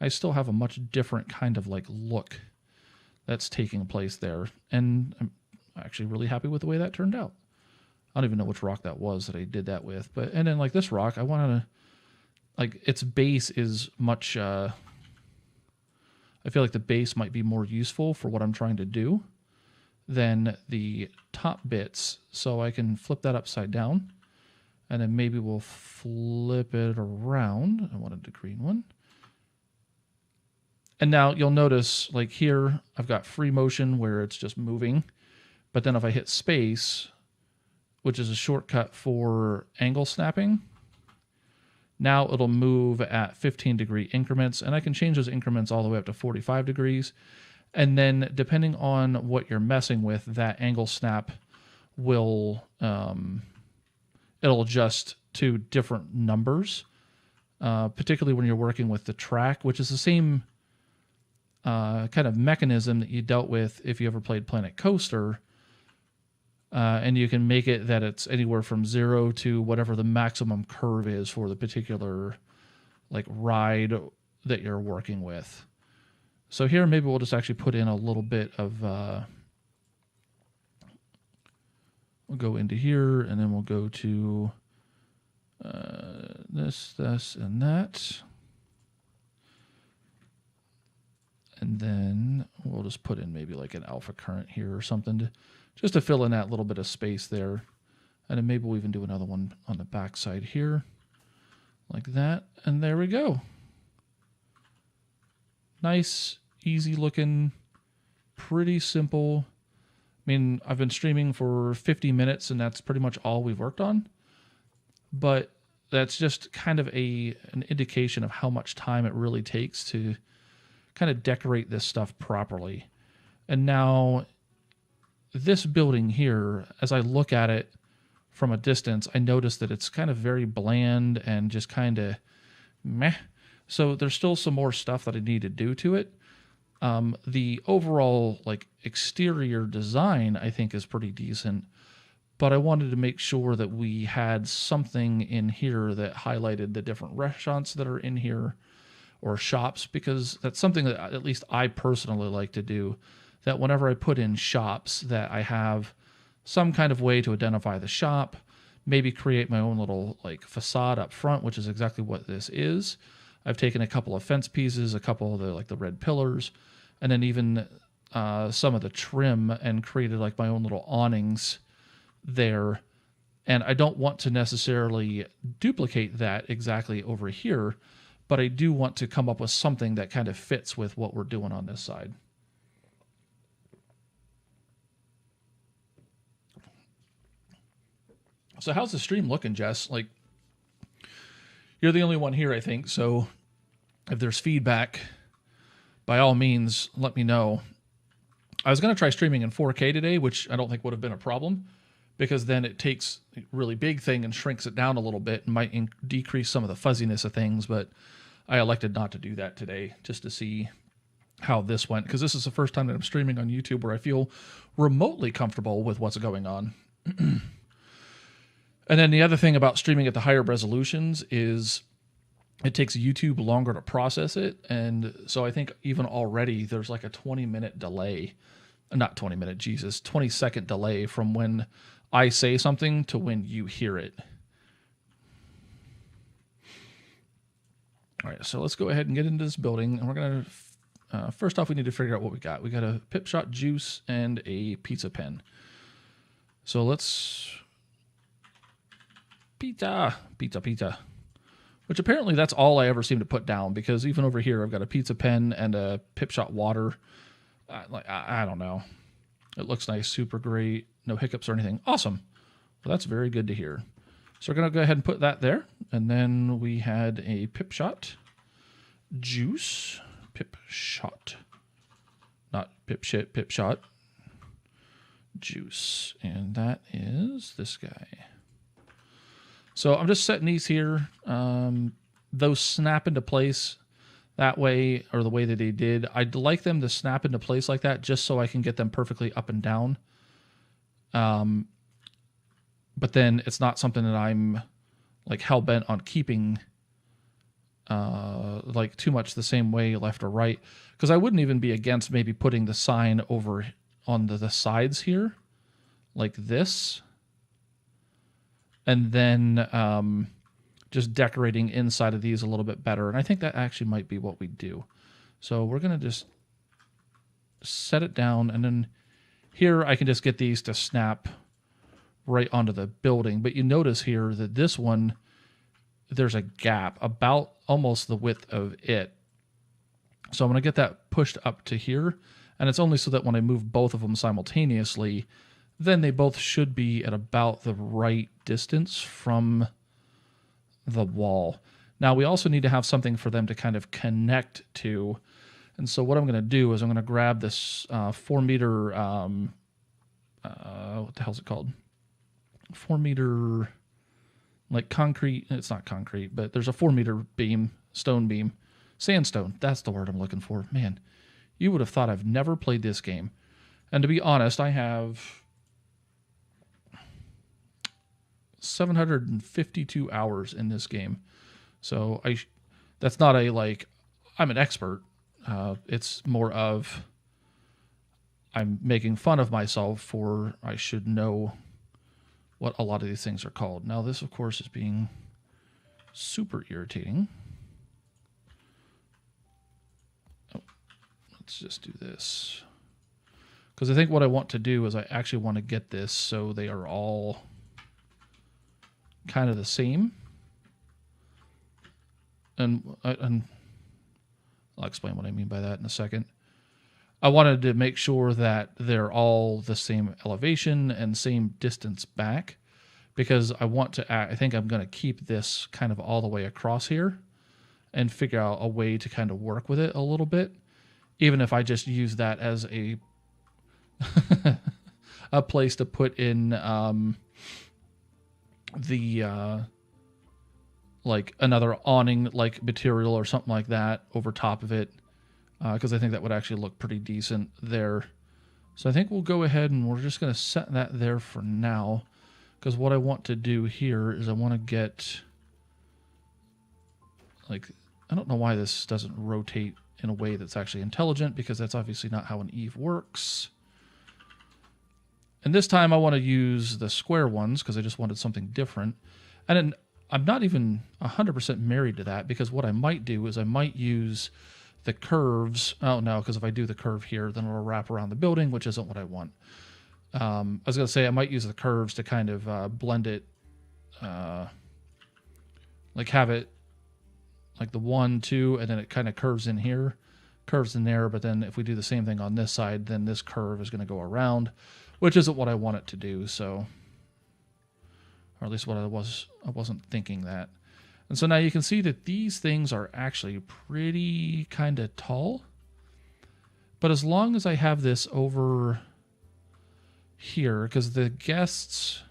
I still have a much different kind of like look that's taking place there. And I'm actually really happy with the way that turned out. I don't even know which rock that was that I did that with. But and then like this rock, I wanted to, like its base is much, I feel like the base might be more useful for what I'm trying to do than the top bits. So I can flip that upside down and then maybe we'll flip it around. I wanted the green one. And now you'll notice like here, I've got free motion where it's just moving. But then if I hit space, which is a shortcut for angle snapping, now it'll move at 15-degree increments, and I can change those increments all the way up to 45 degrees. And then depending on what you're messing with, that angle snap will, it'll adjust to different numbers, particularly when you're working with the track, which is the same kind of mechanism that you dealt with if you ever played Planet Coaster. And you can make it that it's anywhere from 0 to whatever the maximum curve is for the particular like ride that you're working with. So here, maybe we'll just actually put in a little bit of, we'll go into here and then we'll go to this, and that. And then we'll just put in maybe like an alpha current here or something just to fill in that little bit of space there. And then maybe we'll even do another one on the back side here like that. And there we go. Nice, easy looking, pretty simple. I mean, I've been streaming for 50 minutes and that's pretty much all we've worked on. But that's just kind of an indication of how much time it really takes to kind of decorate this stuff properly. And now this building here, as I look at it from a distance, I notice that it's kind of very bland and just kind of meh. So there's still some more stuff that I need to do to it. The overall like exterior design, I think, is pretty decent, but I wanted to make sure that we had something in here that highlighted the different restaurants that are in here or shops, because that's something that at least I personally like to do, that whenever I put in shops, that I have some kind of way to identify the shop, maybe create my own little like facade up front, which is exactly what this is. I've taken a couple of fence pieces, a couple of the red pillars, and then even some of the trim, and created like my own little awnings there. And I don't want to necessarily duplicate that exactly over here, but I do want to come up with something that kind of fits with what we're doing on this side. So how's the stream looking, Jess? Like, you're the only one here, I think, so if there's feedback, by all means, let me know. I was going to try streaming in 4K today, which I don't think would have been a problem, because then it takes a really big thing and shrinks it down a little bit and might decrease some of the fuzziness of things, but I elected not to do that today, just to see how this went, because this is the first time that I'm streaming on YouTube where I feel remotely comfortable with what's going on. And then the other thing about streaming at the higher resolutions is it takes YouTube longer to process it. And so I think even already there's like a 20-minute delay. Not 20-minute, Jesus, 20-second delay from when I say something to when you hear it. All right, so let's go ahead and get into this building. And we're going to, first off, we need to figure out what we got. We got a Pip Shot juice and a pizza pen. So let's... Pizza. Which apparently that's all I ever seem to put down, because even over here I've got a pizza pen and a Pip Shot water. I don't know. It looks nice, super great, no hiccups or anything. Awesome. Well, that's very good to hear. So we're going to go ahead and put that there. And then we had a Pip Shot juice. Pip Shot. Not Pip Shit, Pip Shot. Juice. And that is this guy. So I'm just setting these here. Those snap into place that way, or the way that they did. I'd like them to snap into place like that just so I can get them perfectly up and down. But then it's not something that I'm like hell-bent on keeping like too much the same way left or right. Because I wouldn't even be against maybe putting the sign over on the sides here like this. And then just decorating inside of these a little bit better. And I think that actually might be what we do. So we're going to just set it down. And then here I can just get these to snap right onto the building. But you notice here that this one, there's a gap about almost the width of it. So I'm going to get that pushed up to here. And it's only so that when I move both of them simultaneously, then they both should be at about the right distance from the wall. Now, we also need to have something for them to kind of connect to. And so what I'm going to do is I'm going to grab this 4-meter, what the hell's it called? 4-meter, like concrete. It's not concrete, but there's a 4-meter beam, stone beam. Sandstone, that's the word I'm looking for. Man, you would have thought I've never played this game. And to be honest, I have 752 hours in this game. So that's not a, like, I'm an expert. It's more of I'm making fun of myself for I should know what a lot of these things are called. Now, this, of course, is being super irritating. Oh, let's just do this. Because I think what I want to do is I actually want to get this so they are all kind of the same. And I'll explain what I mean by that in a second. I wanted to make sure that they're all the same elevation and same distance back, because I want to, I think I'm going to keep this kind of all the way across here and figure out a way to kind of work with it a little bit, even if I just use that as a a place to put in the like another awning like material or something like that over top of it, because I think that would actually look pretty decent there. So I think we'll go ahead and we're just going to set that there for now, because what I want to do here is I want to get, like, I don't know why this doesn't rotate in a way that's actually intelligent, because that's obviously not how an eave works. And this time I want to use the square ones because I just wanted something different. And then I'm not even 100% married to that, because what I might do is I might use the curves. Oh, no, because if I do the curve here, then it'll wrap around the building, which isn't what I want. I was going to say I might use the curves to kind of blend it, like have it like the 1, 2, and then it kind of curves in here, curves in there. But then if we do the same thing on this side, then this curve is going to go around, which isn't what I want it to do. So, or at least what I wasn't thinking that. And so now you can see that these things are actually pretty kind of tall. But as long as I have this over here, because the guests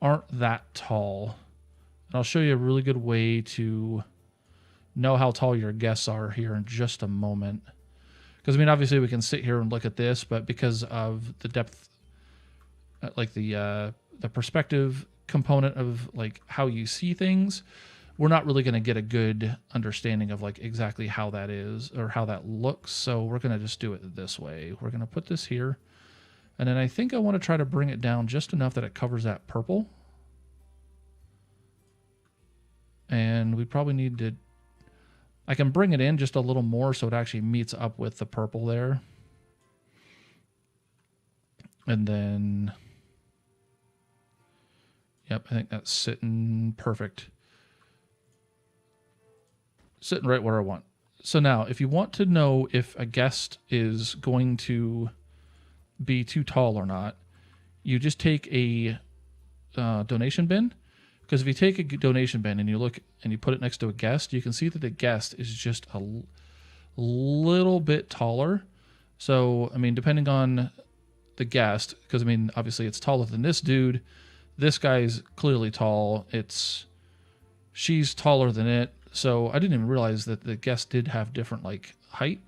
aren't that tall, and I'll show you a really good way to know how tall your guests are here in just a moment. Because, I mean, obviously we can sit here and look at this, but because of the depth, like the perspective component of like how you see things, we're not really going to get a good understanding of like exactly how that is or how that looks. So we're going to just do it this way. We're going to put this here. And then I think I want to try to bring it down just enough that it covers that purple. And we probably need to, I can bring it in just a little more so it actually meets up with the purple there. And then, yep, I think that's sitting perfect. Sitting right where I want. So now, if you want to know if a guest is going to be too tall or not, you just take a donation bin. Because if you take a donation bin and you look and you put it next to a guest, you can see that the guest is just a little bit taller. So, I mean, depending on the guest, because, I mean, obviously it's taller than this dude. This guy's clearly tall. She's taller than it. So I didn't even realize that the guest did have different, like, height.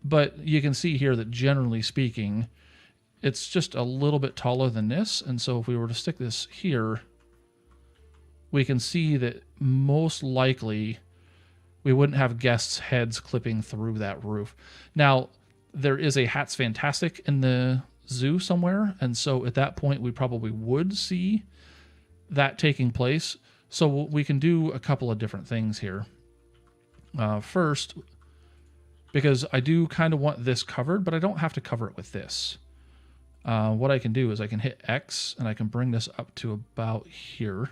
But you can see here that generally speaking, it's just a little bit taller than this. And so if we were to stick this here, we can see that most likely we wouldn't have guests' heads clipping through that roof. Now, there is a Hats Fantastic in the zoo somewhere. And so at that point, we probably would see that taking place. So we can do a couple of different things here. First, because I do kind of want this covered, but I don't have to cover it with this. What I can do is I can hit X and I can bring this up to about here.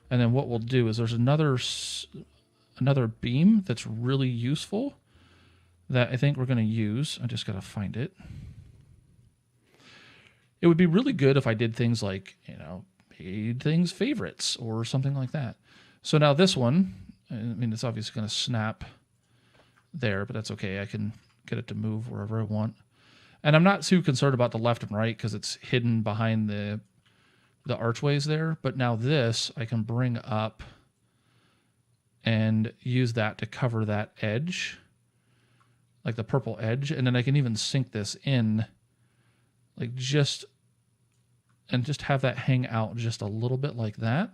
And then what we'll do is there's another beam that's really useful that I think we're going to use. I just got to find it. It would be really good if I did things like, made things favorites or something like that. So now this one, I mean, it's obviously going to snap there, but that's okay. I can get it to move wherever I want. And I'm not too concerned about the left and right because it's hidden behind the archways there. But now this I can bring up and use that to cover that edge, like the purple edge. And then I can even sink this in, like just have that hang out just a little bit like that.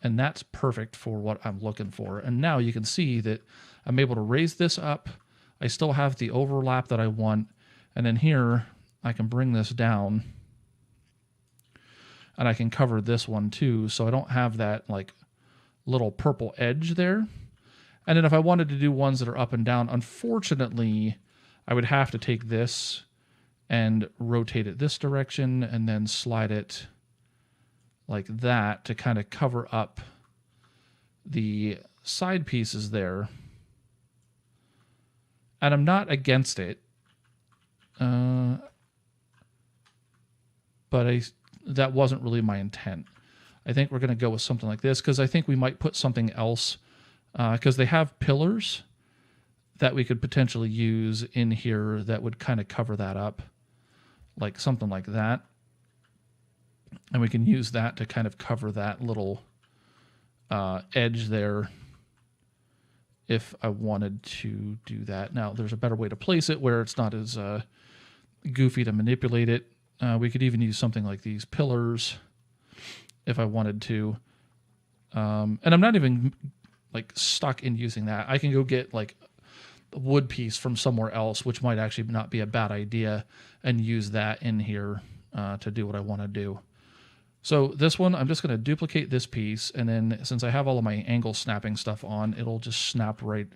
And that's perfect for what I'm looking for. And now you can see that I'm able to raise this up. I still have the overlap that I want. And then here, I can bring this down. And I can cover this one too, so I don't have that like little purple edge there. And then if I wanted to do ones that are up and down, unfortunately, I would have to take this and rotate it this direction and then slide it like that to kind of cover up the side pieces there. And I'm not against it. But that wasn't really my intent. I think we're going to go with something like this because I think we might put something else because they have pillars that we could potentially use in here that would kind of cover that up, like something like that. And we can use that to kind of cover that little edge there if I wanted to do that. Now, there's a better way to place it where it's not as goofy to manipulate it. We could even use something like these pillars if I wanted to. And I'm not even like stuck in using that. I can go get like a wood piece from somewhere else, which might actually not be a bad idea, and use that in here to do what I want to do. So this one, I'm just going to duplicate this piece, and then since I have all of my angle snapping stuff on, it'll just snap right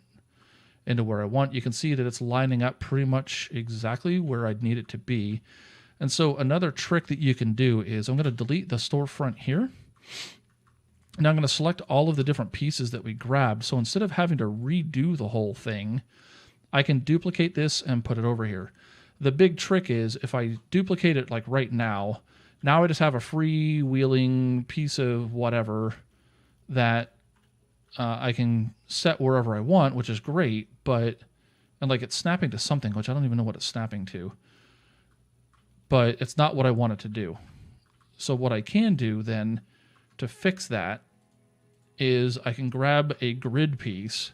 into where I want. You can see that it's lining up pretty much exactly where I'd need it to be. And so another trick that you can do is I'm going to delete the storefront here. Now I'm going to select all of the different pieces that we grabbed. So instead of having to redo the whole thing, I can duplicate this and put it over here. The big trick is if I duplicate it like right now I just have a freewheeling piece of whatever that I can set wherever I want, which is great, and like it's snapping to something, which I don't even know what it's snapping to, but it's not what I want it to do. So what I can do then to fix that is I can grab a grid piece.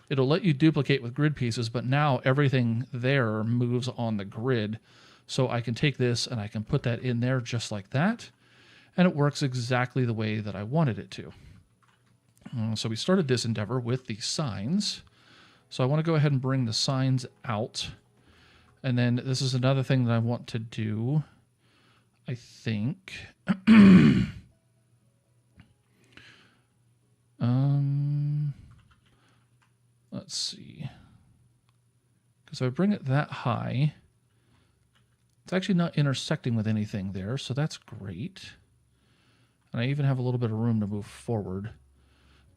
It'll let you duplicate with grid pieces, but now everything there moves on the grid. So I can take this and I can put that in there just like that, and it works exactly the way that I wanted it to. So we started this endeavor with the signs. So I want to go ahead and bring the signs out. And then this is another thing that I want to do, I think. Let's see. Because if I bring it that high, it's actually not intersecting with anything there, so that's great. And I even have a little bit of room to move forward.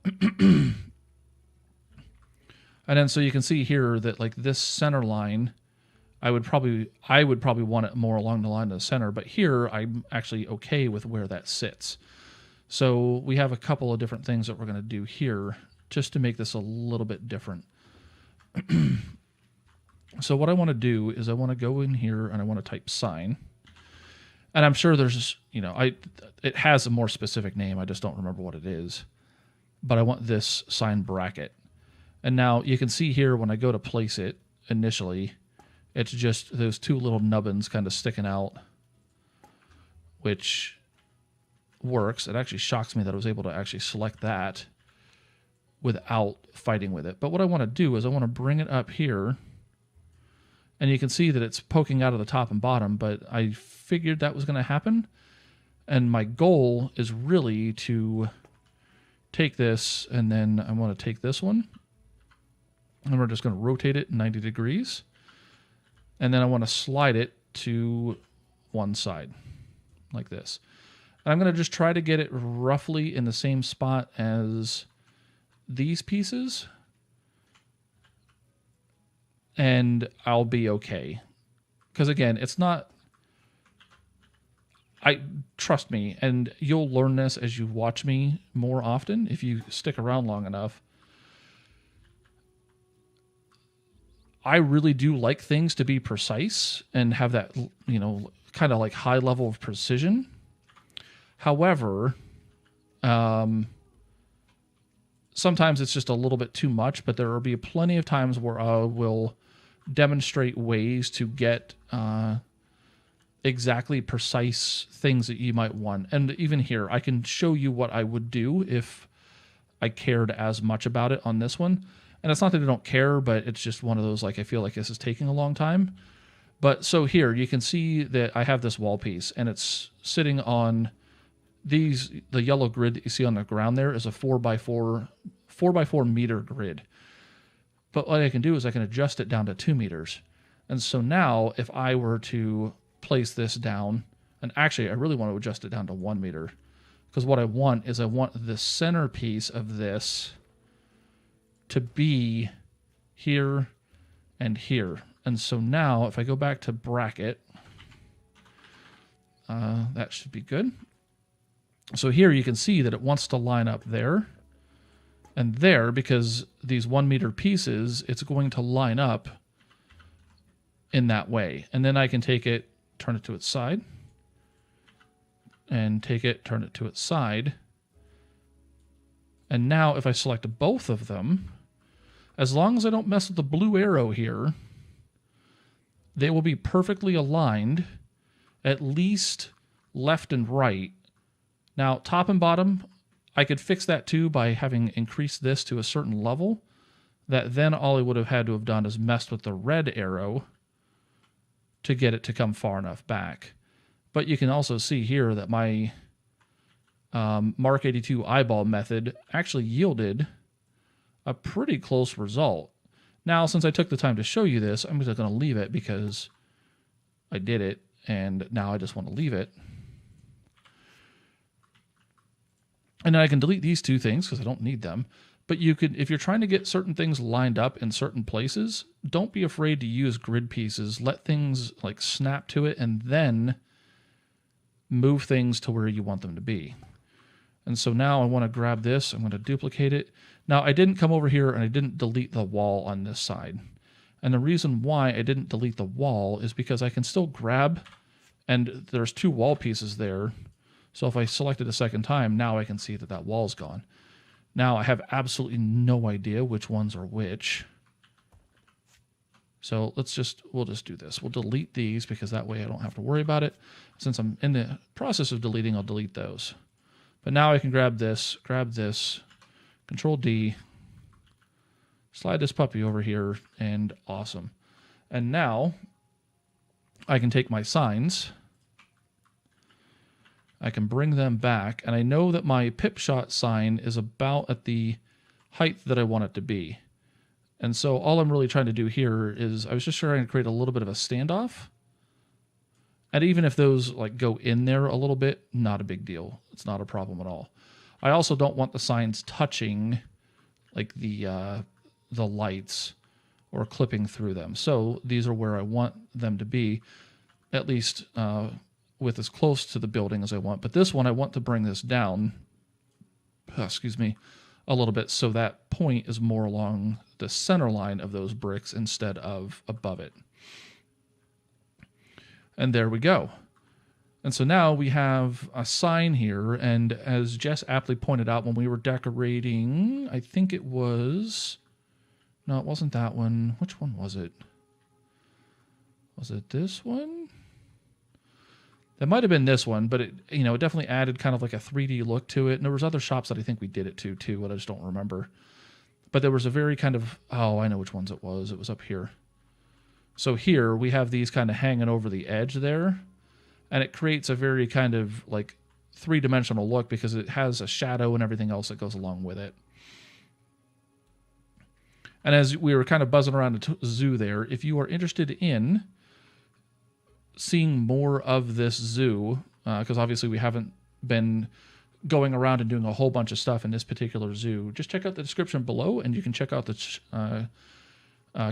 And then so you can see here that like this center line, I would probably want it more along the line of the center, but here I'm actually okay with where that sits. So we have a couple of different things that we're going to do here just to make this a little bit different. So what I want to do is I want to go in here and I want to type sign. And I'm sure there's, it has a more specific name. I just don't remember what it is. But I want this sign bracket. And now you can see here when I go to place it initially, it's just those two little nubbins kind of sticking out, which works. It actually shocks me that I was able to actually select that without fighting with it. But what I want to do is I want to bring it up here. And you can see that it's poking out of the top and bottom, but I figured that was going to happen. And my goal is really to take this, and then I want to take this one, and we're just going to rotate it 90 degrees. And then I want to slide it to one side, like this. And I'm going to just try to get it roughly in the same spot as these pieces, and I'll be okay. Because again, it's not, trust me, and you'll learn this as you watch me more often if you stick around long enough. I really do like things to be precise and have that, kind of like high level of precision. However, sometimes it's just a little bit too much, but there will be plenty of times where I will demonstrate ways to get exactly precise things that you might want. And even here, I can show you what I would do if I cared as much about it on this one. And it's not that I don't care, but it's just one of those, like, I feel like this is taking a long time. But so here, you can see that I have this wall piece, and it's sitting on the yellow grid that you see on the ground there is a 4x4 meter grid. But what I can do is I can adjust it down to 2 meters. And so now if I were to place this down, and actually I really want to adjust it down to 1 meter, because what I want is I want the center piece of this to be here and here. And so now if I go back to bracket, that should be good. So here you can see that it wants to line up there. And there, because these 1 meter pieces, it's going to line up in that way. And then I can take it, turn it to its side, and take it, turn it to its side. And now if I select both of them, as long as I don't mess with the blue arrow here, they will be perfectly aligned, at least left and right. Now, top and bottom, I could fix that too by having increased this to a certain level, that then all I would have had to have done is messed with the red arrow to get it to come far enough back. But you can also see here that my Mark 82 eyeball method actually yielded a pretty close result. Now, since I took the time to show you this, I'm just going to leave it because I did it, and now I just want to leave it. And then I can delete these 2 things because I don't need them. But you could, if you're trying to get certain things lined up in certain places, don't be afraid to use grid pieces. Let things like snap to it and then move things to where you want them to be. And so now I want to grab this. I'm going to duplicate it. Now, I didn't come over here and I didn't delete the wall on this side. And the reason why I didn't delete the wall is because I can still grab, and there's 2 wall pieces there. So if I select it a second time, now I can see that that wall's gone. Now I have absolutely no idea which ones are which. So we'll just do this. We'll delete these because that way I don't have to worry about it. Since I'm in the process of deleting, I'll delete those. But now I can grab this, Control D, slide this puppy over here, and awesome. And now I can take my signs, I can bring them back, and I know that my pip shot sign is about at the height that I want it to be. And so all I'm really trying to do here is I was just trying to create a little bit of a standoff. And even if those like go in there a little bit, not a big deal. It's not a problem at all. I also don't want the signs touching like the lights or clipping through them. So these are where I want them to be, at least with as close to the building as I want. But this one, I want to bring this down, excuse me, a little bit so that point is more along the center line of those bricks instead of above it. And there we go. And so now we have a sign here, and as Jess aptly pointed out when we were decorating, I think it was... No, it wasn't that one. Which one was it? Was it this one? That might have been this one, but it, you know, it definitely added kind of like a 3D look to it. And there was other shops that I think we did it to too, but I just don't remember. But there was a very kind of, oh, I know which ones it was. It was up here. So here we have these kind of hanging over the edge there, and it creates a very kind of like 3-dimensional look because it has a shadow and everything else that goes along with it. And as we were kind of buzzing around the zoo there, if you are interested in seeing more of this zoo, because obviously we haven't been going around and doing a whole bunch of stuff in this particular zoo, just check out the description below, and you can check out the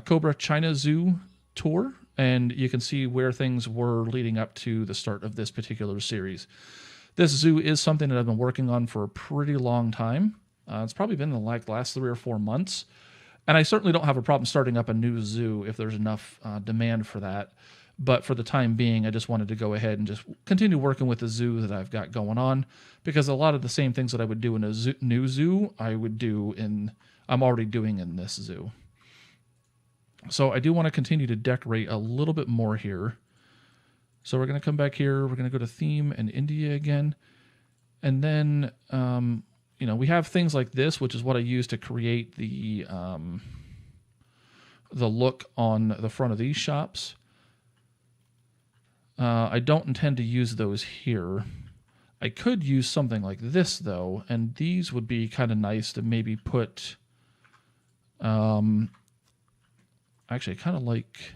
Cobra China Zoo tour, and you can see where things were leading up to the start of this particular series. This zoo is something that I've been working on for a pretty long time. It's probably been in the last 3 or 4 months. And I certainly don't have a problem starting up a new zoo if there's enough demand for that. But for the time being, I just wanted to go ahead and just continue working with the zoo that I've got going on, because a lot of the same things that I would do in a new zoo, I'm already doing in this zoo. So I do want to continue to decorate a little bit more here. So we're going to come back here. We're going to go to theme and India again. And then, you know, we have things like this, which is what I use to create the look on the front of these shops. I don't intend to use those here. I could use something like this, though, and these would be kind of nice to maybe put... actually, I kind of like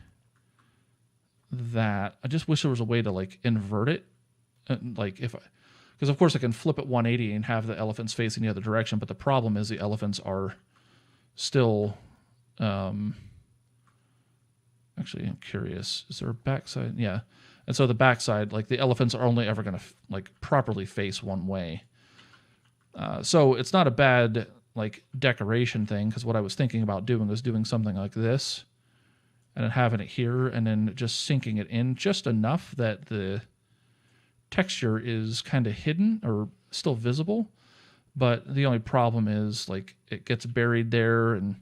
that. I just wish there was a way to, like, invert it. Because, of course, I can flip it 180 and have the elephants facing the other direction, but the problem is the elephants are still... actually, I'm curious. Is there a backside? Yeah. And so the backside, like, the elephants are only ever going to, like, properly face one way. So it's not a bad like decoration thing, because what I was thinking about doing was doing something like this and then having it here and then just sinking it in just enough that the texture is kind of hidden or still visible. But the only problem is like it gets buried there and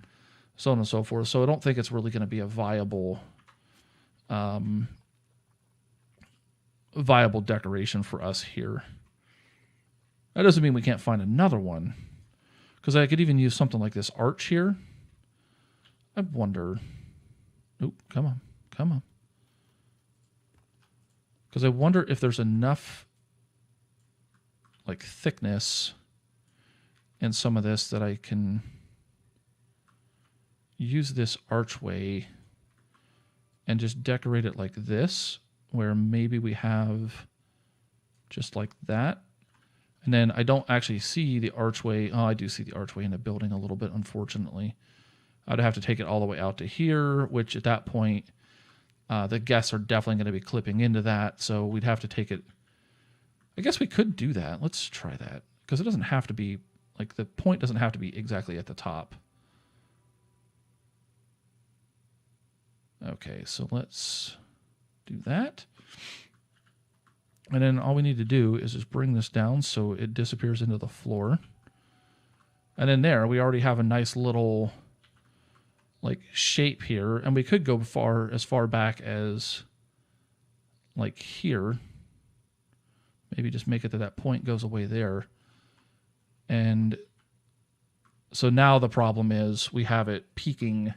so on and so forth. So I don't think it's really going to be a viable decoration for us here. That doesn't mean we can't find another one, because I could even use something like this arch here. I wonder. Oop, come on. Because I wonder if there's enough like thickness in some of this that I can use this archway and just decorate it like this, where maybe we have just like that. And then I don't actually see the archway. Oh, I do see the archway in the building a little bit, unfortunately. I'd have to take it all the way out to here, which at that point, the guests are definitely going to be clipping into that. So we'd have to take it. I guess we could do that. Let's try that, because it doesn't have to be, like, the point doesn't have to be exactly at the top. Okay, so let's do that. And then all we need to do is just bring this down so it disappears into the floor. And then there, we already have a nice little like shape here. And we could go as far back as like here. Maybe just make it that point goes away there. And so now the problem is we have it peeking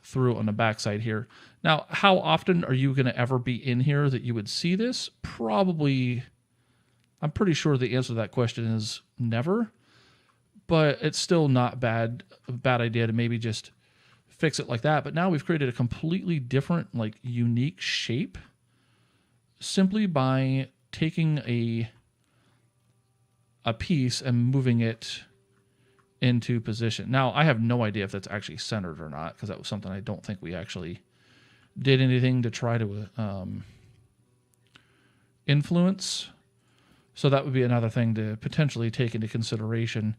through on the backside here. Now, how often are you going to ever be in here that you would see this? Probably, I'm pretty sure the answer to that question is never, but it's still not a bad idea to maybe just fix it like that. But now we've created a completely different, like, unique shape simply by taking a piece and moving it into position. Now, I have no idea if that's actually centered or not, because that was something I don't think we actually did anything to try to influence. So that would be another thing to potentially take into consideration.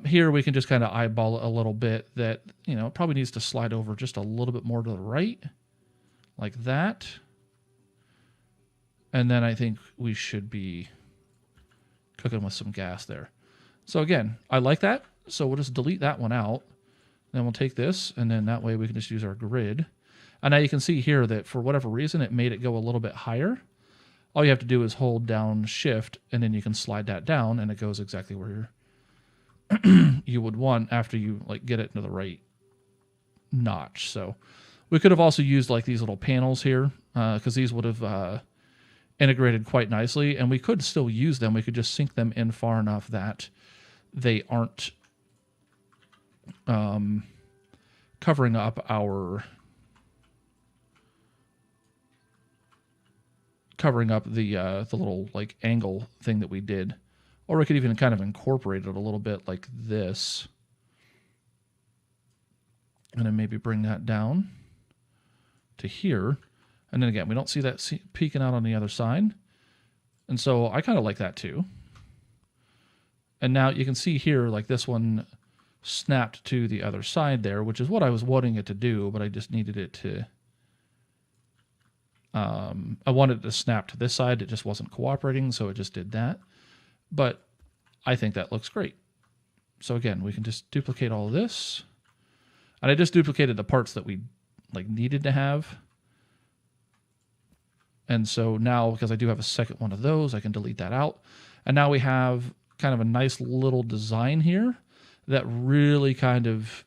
Here we can just kind of eyeball it a little bit that, you know, it probably needs to slide over just a little bit more to the right, like that. And then I think we should be cooking with some gas there. So again, I like that. So we'll just delete that one out. Then we'll take this, and then that way we can just use our grid. And now you can see here that for whatever reason, it made it go a little bit higher. All you have to do is hold down Shift, and then you can slide that down, and it goes exactly where you would want after you like get it into the right notch. So we could have also used like these little panels here, because these would have integrated quite nicely, and we could still use them. We could just sink them in far enough that they aren't covering up the little like angle thing that we did. Or we could even kind of incorporate it a little bit like this, and then maybe bring that down to here. And then again, we don't see that peeking out on the other side. And so I kind of like that too. And now you can see here, like this one snapped to the other side there, which is what I was wanting it to do, but I just needed it to, I wanted it to snap to this side. It just wasn't cooperating, so it just did that. But I think that looks great. So again, we can just duplicate all of this. And I just duplicated the parts that we like needed to have. And so now, because I do have a second one of those, I can delete that out. And now we have kind of a nice little design here that really kind of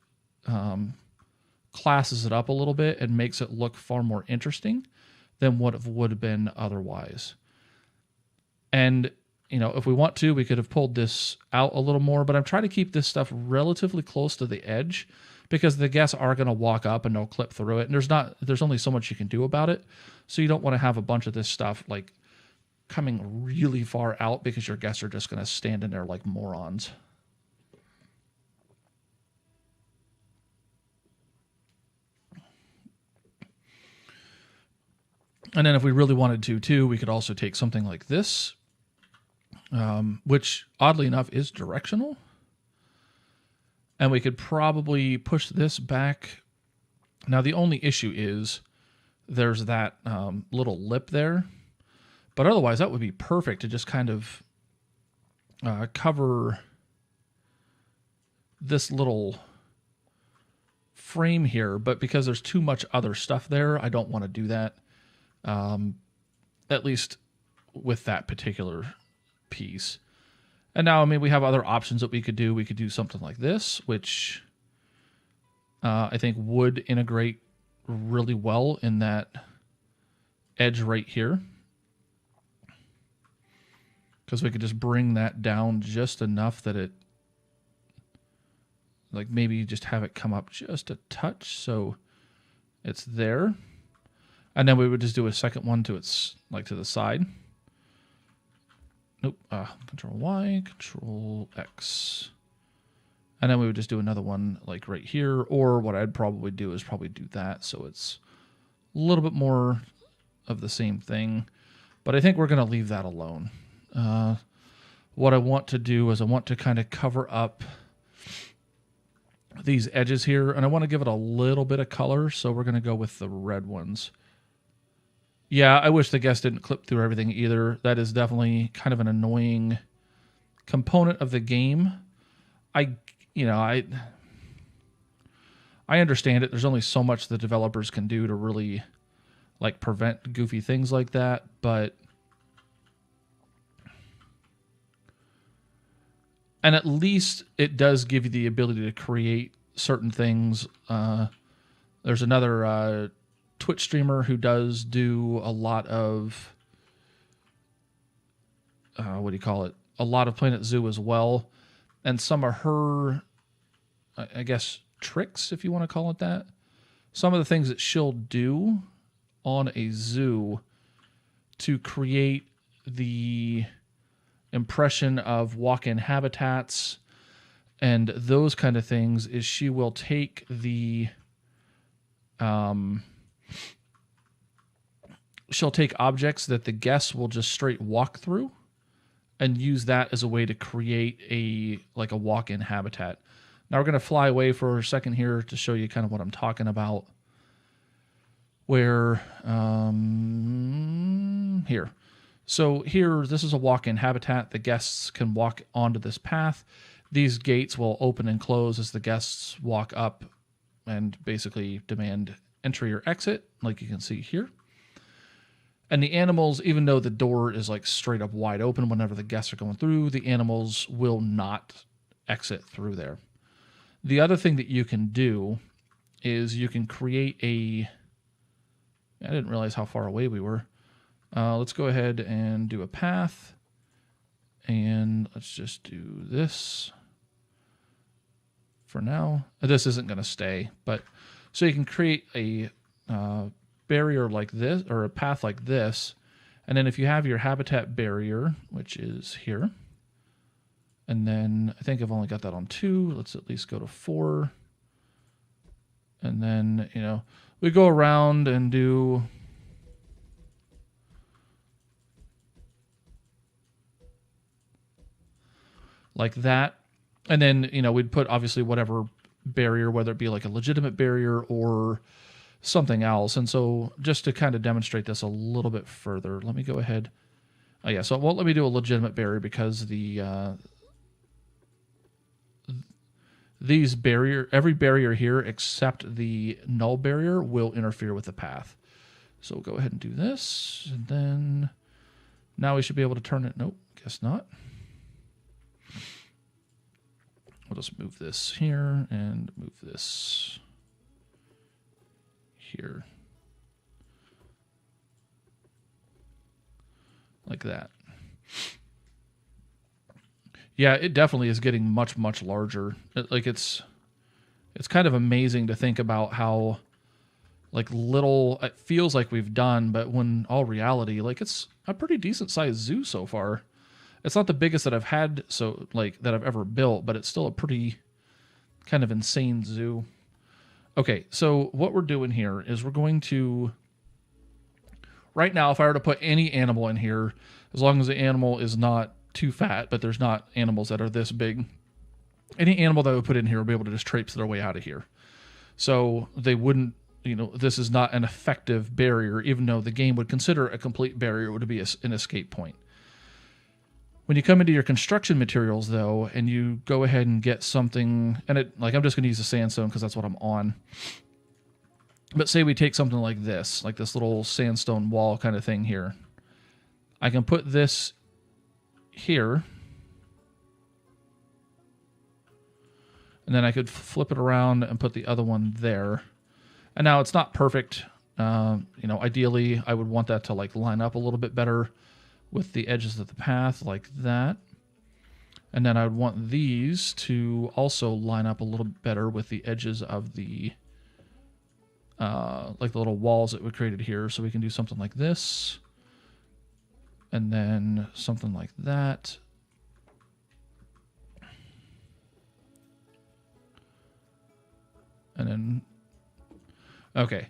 classes it up a little bit and makes it look far more interesting than what it would have been otherwise. And, you know, if we want to, we could have pulled this out a little more, but I'm trying to keep this stuff relatively close to the edge, because the guests are going to walk up and they'll clip through it. And there's only so much you can do about it. So you don't want to have a bunch of this stuff like coming really far out, because your guests are just going to stand in there like morons. And then if we really wanted to too, we could also take something like this, which oddly enough is directional. And we could probably push this back. Now, the only issue is there's that little lip there. But otherwise, that would be perfect to just kind of cover this little frame here. But because there's too much other stuff there, I don't want to do that. At least with that particular piece. And now, I mean, we have other options that we could do. We could do something like this, which I think would integrate really well in that edge right here. Because we could just bring that down just enough that it, like maybe just have it come up just a touch so it's there. And then we would just do a second one to its, like to the side. Nope, Control Y, Control X. And then we would just do another one like right here, or what I'd probably do is probably do that so it's a little bit more of the same thing. But I think we're going to leave that alone. What I want to do is I want to kind of cover up these edges here, and I want to give it a little bit of color, so we're going to go with the red ones. Yeah, I wish the guest didn't clip through everything either. That is definitely kind of an annoying component of the game. I understand it. There's only so much the developers can do to really like prevent goofy things like that, but and at least it does give you the ability to create certain things. There's another Twitch streamer who does do a lot of what do you call it? A lot of Planet Zoo as well. And some of her, I guess, tricks, if you want to call it that. Some of the things that she'll do on a zoo to create the impression of walk-in habitats and those kind of things is she will take the she'll take objects that the guests will just straight walk through and use that as a way to create a walk-in habitat. Now we're going to fly away for a second here to show you kind of what I'm talking about. Where here. So here, this is a walk-in habitat. The guests can walk onto this path. These gates will open and close as the guests walk up and basically demand entry or exit, like you can see here. And the animals, even though the door is like straight up wide open whenever the guests are going through, the animals will not exit through there. The other thing that you can do is you can create a... I didn't realize how far away we were. Let's go ahead and do a path. And let's just do this for now. This isn't going to stay, but so you can create a barrier like this, or a path like this. And then if you have your habitat barrier, which is here, and then I think I've only got that on 2. Let's at least go to 4. And then, we go around and do like that. And then, we'd put obviously whatever barrier, whether it be like a legitimate barrier or something else. And so just to kind of demonstrate this a little bit further, let me go ahead. Oh yeah, so it won't let me do a legitimate barrier because every barrier here except the null barrier will interfere with the path. So we'll go ahead and do this, and then now we should be able to turn it. Nope, guess not. We'll just move this here and move this here. Like that. Yeah, it definitely is getting much, much larger. It's kind of amazing to think about how little it feels like we've done, but when all reality, it's a pretty decent sized zoo so far. It's not the biggest that I've had, that I've ever built, but it's still a pretty kind of insane zoo. Okay, so what we're doing here is we're going to, right now, if I were to put any animal in here, as long as the animal is not too fat, but there's not animals that are this big, any animal that we put in here will be able to just traipse their way out of here. So they wouldn't, this is not an effective barrier, even though the game would consider a complete barrier would be an escape point. When you come into your construction materials, though, and you go ahead and get something, and I'm just going to use the sandstone because that's what I'm on. But say we take something like this little sandstone wall kind of thing here. I can put this here. And then I could flip it around and put the other one there. And now it's not perfect. Ideally, I would want that to line up a little bit better with the edges of the path like that. And then I would want these to also line up a little better with the edges of the the little walls that we created here. So we can do something like this. And then something like that. And then, okay.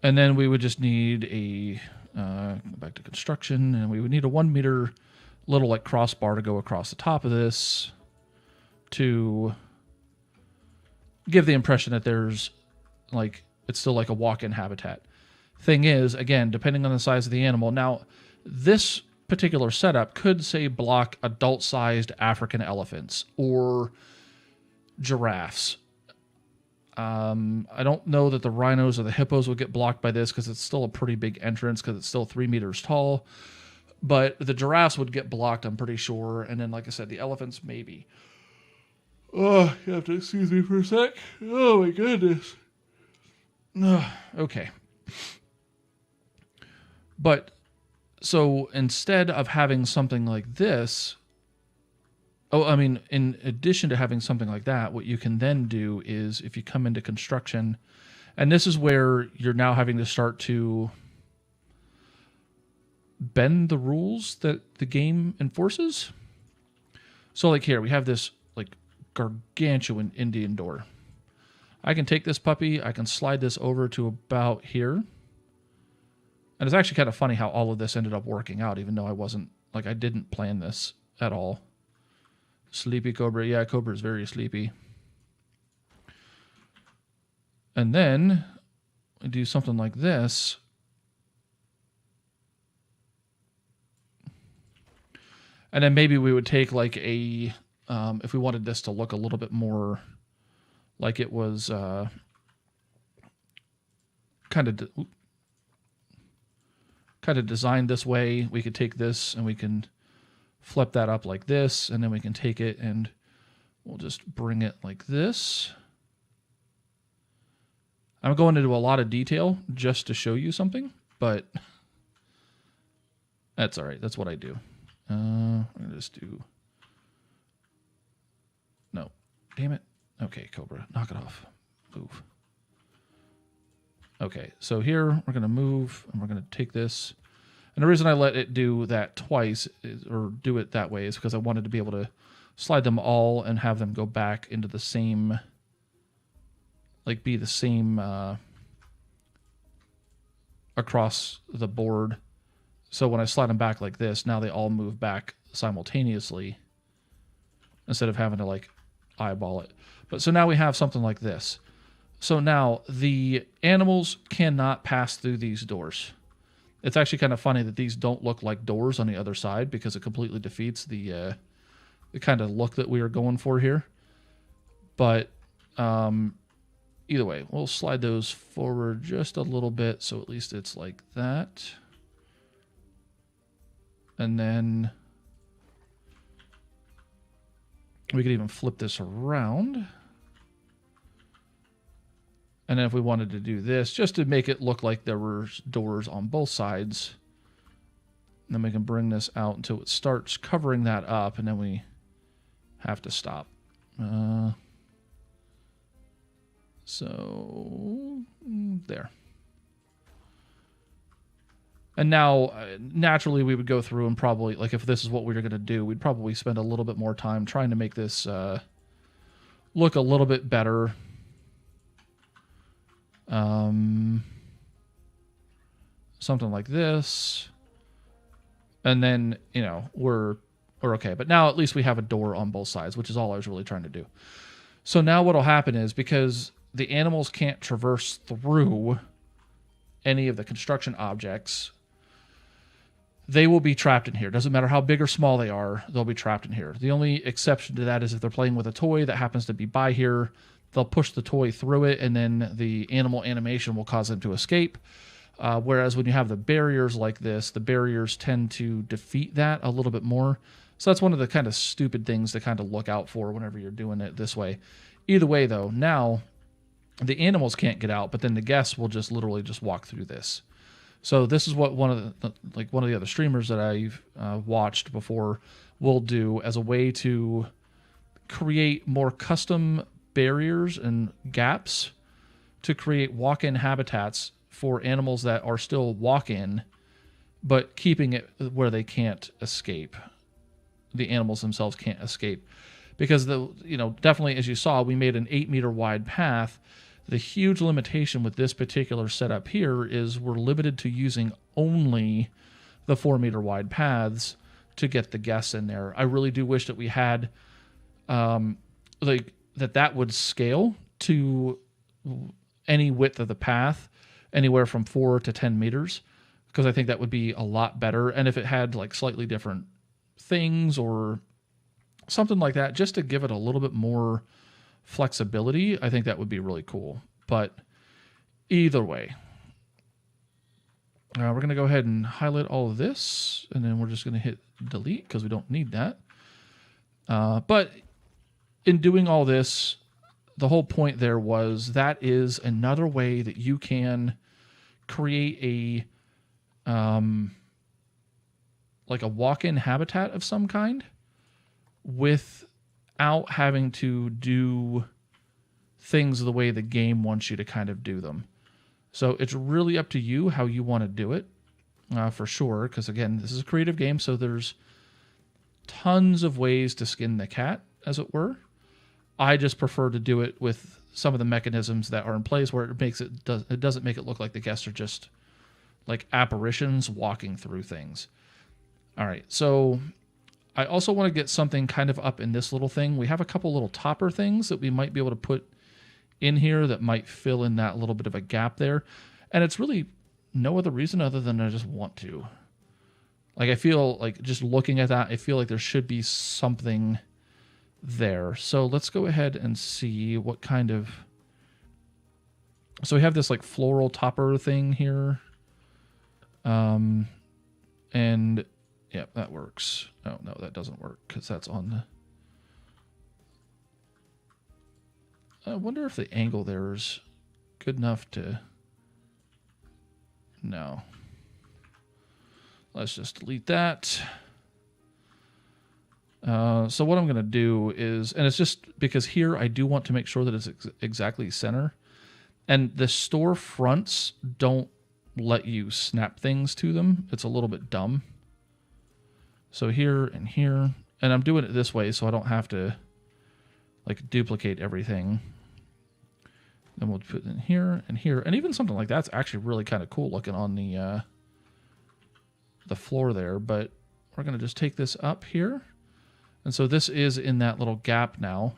And then we would just need go back to construction, and we would need a 1 meter little crossbar to go across the top of this to give the impression that there's it's still a walk-in habitat. Thing is, again, depending on the size of the animal. Now, this particular setup could, say, block adult-sized African elephants or giraffes. I don't know that the rhinos or the hippos will get blocked by this because it's still a pretty big entrance because it's still 3 meters tall. But the giraffes would get blocked, I'm pretty sure. And then, like I said, the elephants, maybe. Oh, you have to excuse me for a sec. Oh, my goodness. Okay. But, so instead of having something like this... in addition to having something like that, what you can then do is if you come into construction, and this is where you're now having to start to bend the rules that the game enforces. So here, we have this gargantuan Indian door. I can take this puppy, I can slide this over to about here. And it's actually kind of funny how all of this ended up working out, even though I didn't plan this at all. Sleepy Cobra. Yeah, Cobra is very sleepy. And then we do something like this. And then maybe we would take if we wanted this to look a little bit more like it was kind of designed this way, we could take this and we can flip that up like this, and then we can take it and we'll just bring it like this. I'm going into a lot of detail just to show you something, but that's all right. That's what I do. I'm going to just do... No. Damn it. Okay, Cobra. Knock it off. Move. Okay, so here we're going to move, and we're going to take this. And the reason I let it do that twice, or do it that way, is because I wanted to be able to slide them all and have them go back into the same, be the same across the board. So when I slide them back like this, now they all move back simultaneously instead of having to eyeball it. But so now we have something like this. So now the animals cannot pass through these doors. It's actually kind of funny that these don't look like doors on the other side because it completely defeats the kind of look that we are going for here. But either way, we'll slide those forward just a little bit so at least it's like that. And then we could even flip this around. And then if we wanted to do this, just to make it look like there were doors on both sides, then we can bring this out until it starts covering that up, and then we have to stop. So, there. And now, naturally, we would go through and probably, if this is what we were going to do, we'd probably spend a little bit more time trying to make this look a little bit better. Something like this. And then, we're Or okay, but now at least we have a door on both sides, which is all I was really trying to do. So now what'll happen is, because the animals can't traverse through any of the construction objects, they will be trapped in here. Doesn't matter how big or small they are, they'll be trapped in here. The only exception to that is if they're playing with a toy that happens to be by here, they'll push the toy through it, and then the animal animation will cause them to escape. Whereas when you have the barriers like this, the barriers tend to defeat that a little bit more. So that's one of the kind of stupid things to kind of look out for whenever you're doing it this way. Either way, though, now the animals can't get out, but then the guests will just literally just walk through this. So this is what one of the other streamers that I've watched before will do as a way to create more custom barriers and gaps to create walk-in habitats for animals that are still walk-in, but keeping it where they can't escape. The animals themselves can't escape, because definitely, as you saw, we made an 8-meter wide path. The huge limitation with this particular setup here is we're limited to using only the 4-meter wide paths to get the guests in there. I really do wish that we had that would scale to any width of the path, anywhere from 4 to 10 meters, because I think that would be a lot better. And if it had like slightly different things or something like that, just to give it a little bit more flexibility, I think that would be really cool. But either way, we're going to go ahead and highlight all of this, and then we're just going to hit delete because we don't need that. But in doing all this, the whole point there was that is another way that you can create like a walk-in habitat of some kind without having to do things the way the game wants you to kind of do them. So it's really up to you how you want to do it, for sure, because again, this is a creative game, so there's tons of ways to skin the cat, as it were. I just prefer to do it with some of the mechanisms that are in place where it doesn't make it look like the guests are just like apparitions walking through things. All right, so I also want to get something kind of up in this little thing. We have a couple little topper things that we might be able to put in here that might fill in that little bit of a gap there. And it's really no other reason other than I just want to. Like, I feel like just looking at that, I feel like there should be something there. So let's go ahead and see what kind of... So we have this like floral topper thing here. And yeah, that works. Oh, no, that doesn't work because that's on the... I wonder if the angle there is good enough to... No. Let's just delete that. So what I'm going to do is... And it's just because here I do want to make sure that it's exactly center. And the store fronts don't let you snap things to them. It's a little bit dumb. So here and here. And I'm doing it this way so I don't have to like duplicate everything. Then we'll put it in here and here. And even something like that's actually really kind of cool looking on the floor there. But we're going to just take this up here. And so this is in that little gap now.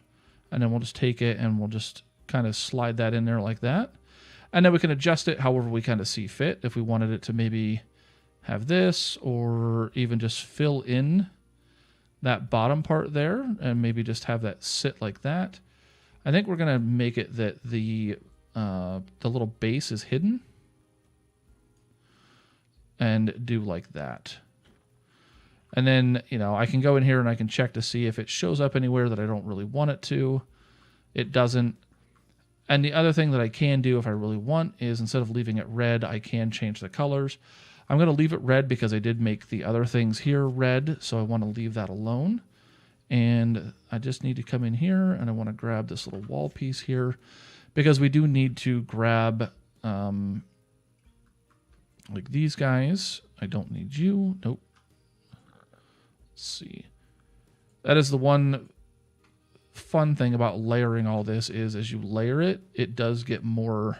And then we'll just take it and we'll just kind of slide that in there like that. And then we can adjust it however we kind of see fit. If we wanted it to maybe have this, or even just fill in that bottom part there and maybe just have that sit like that. I think we're going to make it that the little base is hidden and do like that. And then, I can go in here and I can check to see if it shows up anywhere that I don't really want it to. It doesn't. And the other thing that I can do if I really want is, instead of leaving it red, I can change the colors. I'm going to leave it red because I did make the other things here red, so I want to leave that alone. And I just need to come in here and I want to grab this little wall piece here, because we do need to grab like these guys. I don't need you. Nope. Let's see. That is the one fun thing about layering all this is, as you layer it, it does get more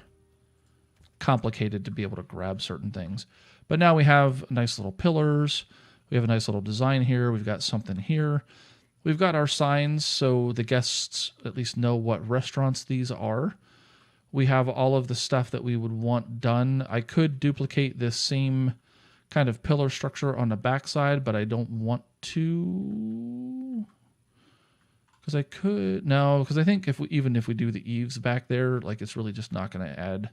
complicated to be able to grab certain things. But now we have nice little pillars. We have a nice little design here. We've got something here. We've got our signs so the guests at least know what restaurants these are. We have all of the stuff that we would want done. I could duplicate this same kind of pillar structure on the backside, but I don't want to. Because I could, no, because I think even if we do the eaves back there, like it's really just not going to add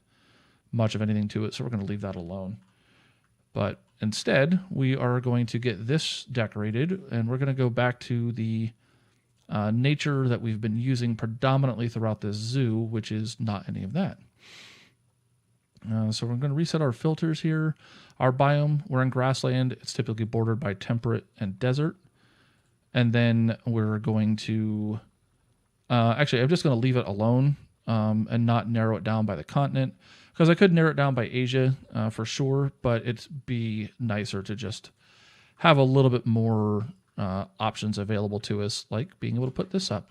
much of anything to it, so we're going to leave that alone. But instead, we are going to get this decorated, and we're going to go back to the nature that we've been using predominantly throughout this zoo, which is not any of that. So we're going to reset our filters here. Our biome, we're in grassland. It's typically bordered by temperate and desert. And then we're going to, actually, I'm just going to leave it alone and not narrow it down by the continent, because I could narrow it down by Asia for sure, but it'd be nicer to just have a little bit more options available to us, like being able to put this up.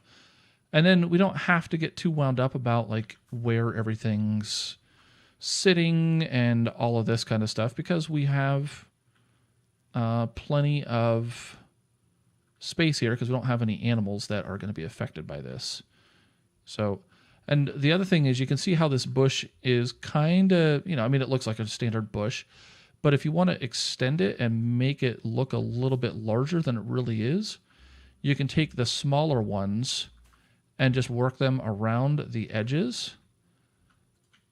And then we don't have to get too wound up about like where everything's sitting and all of this kind of stuff, because we have plenty of space here, because we don't have any animals that are going to be affected by this. So, and the other thing is you can see how this bush is kind of, I mean, it looks like a standard bush, but if you want to extend it and make it look a little bit larger than it really is, you can take the smaller ones and just work them around the edges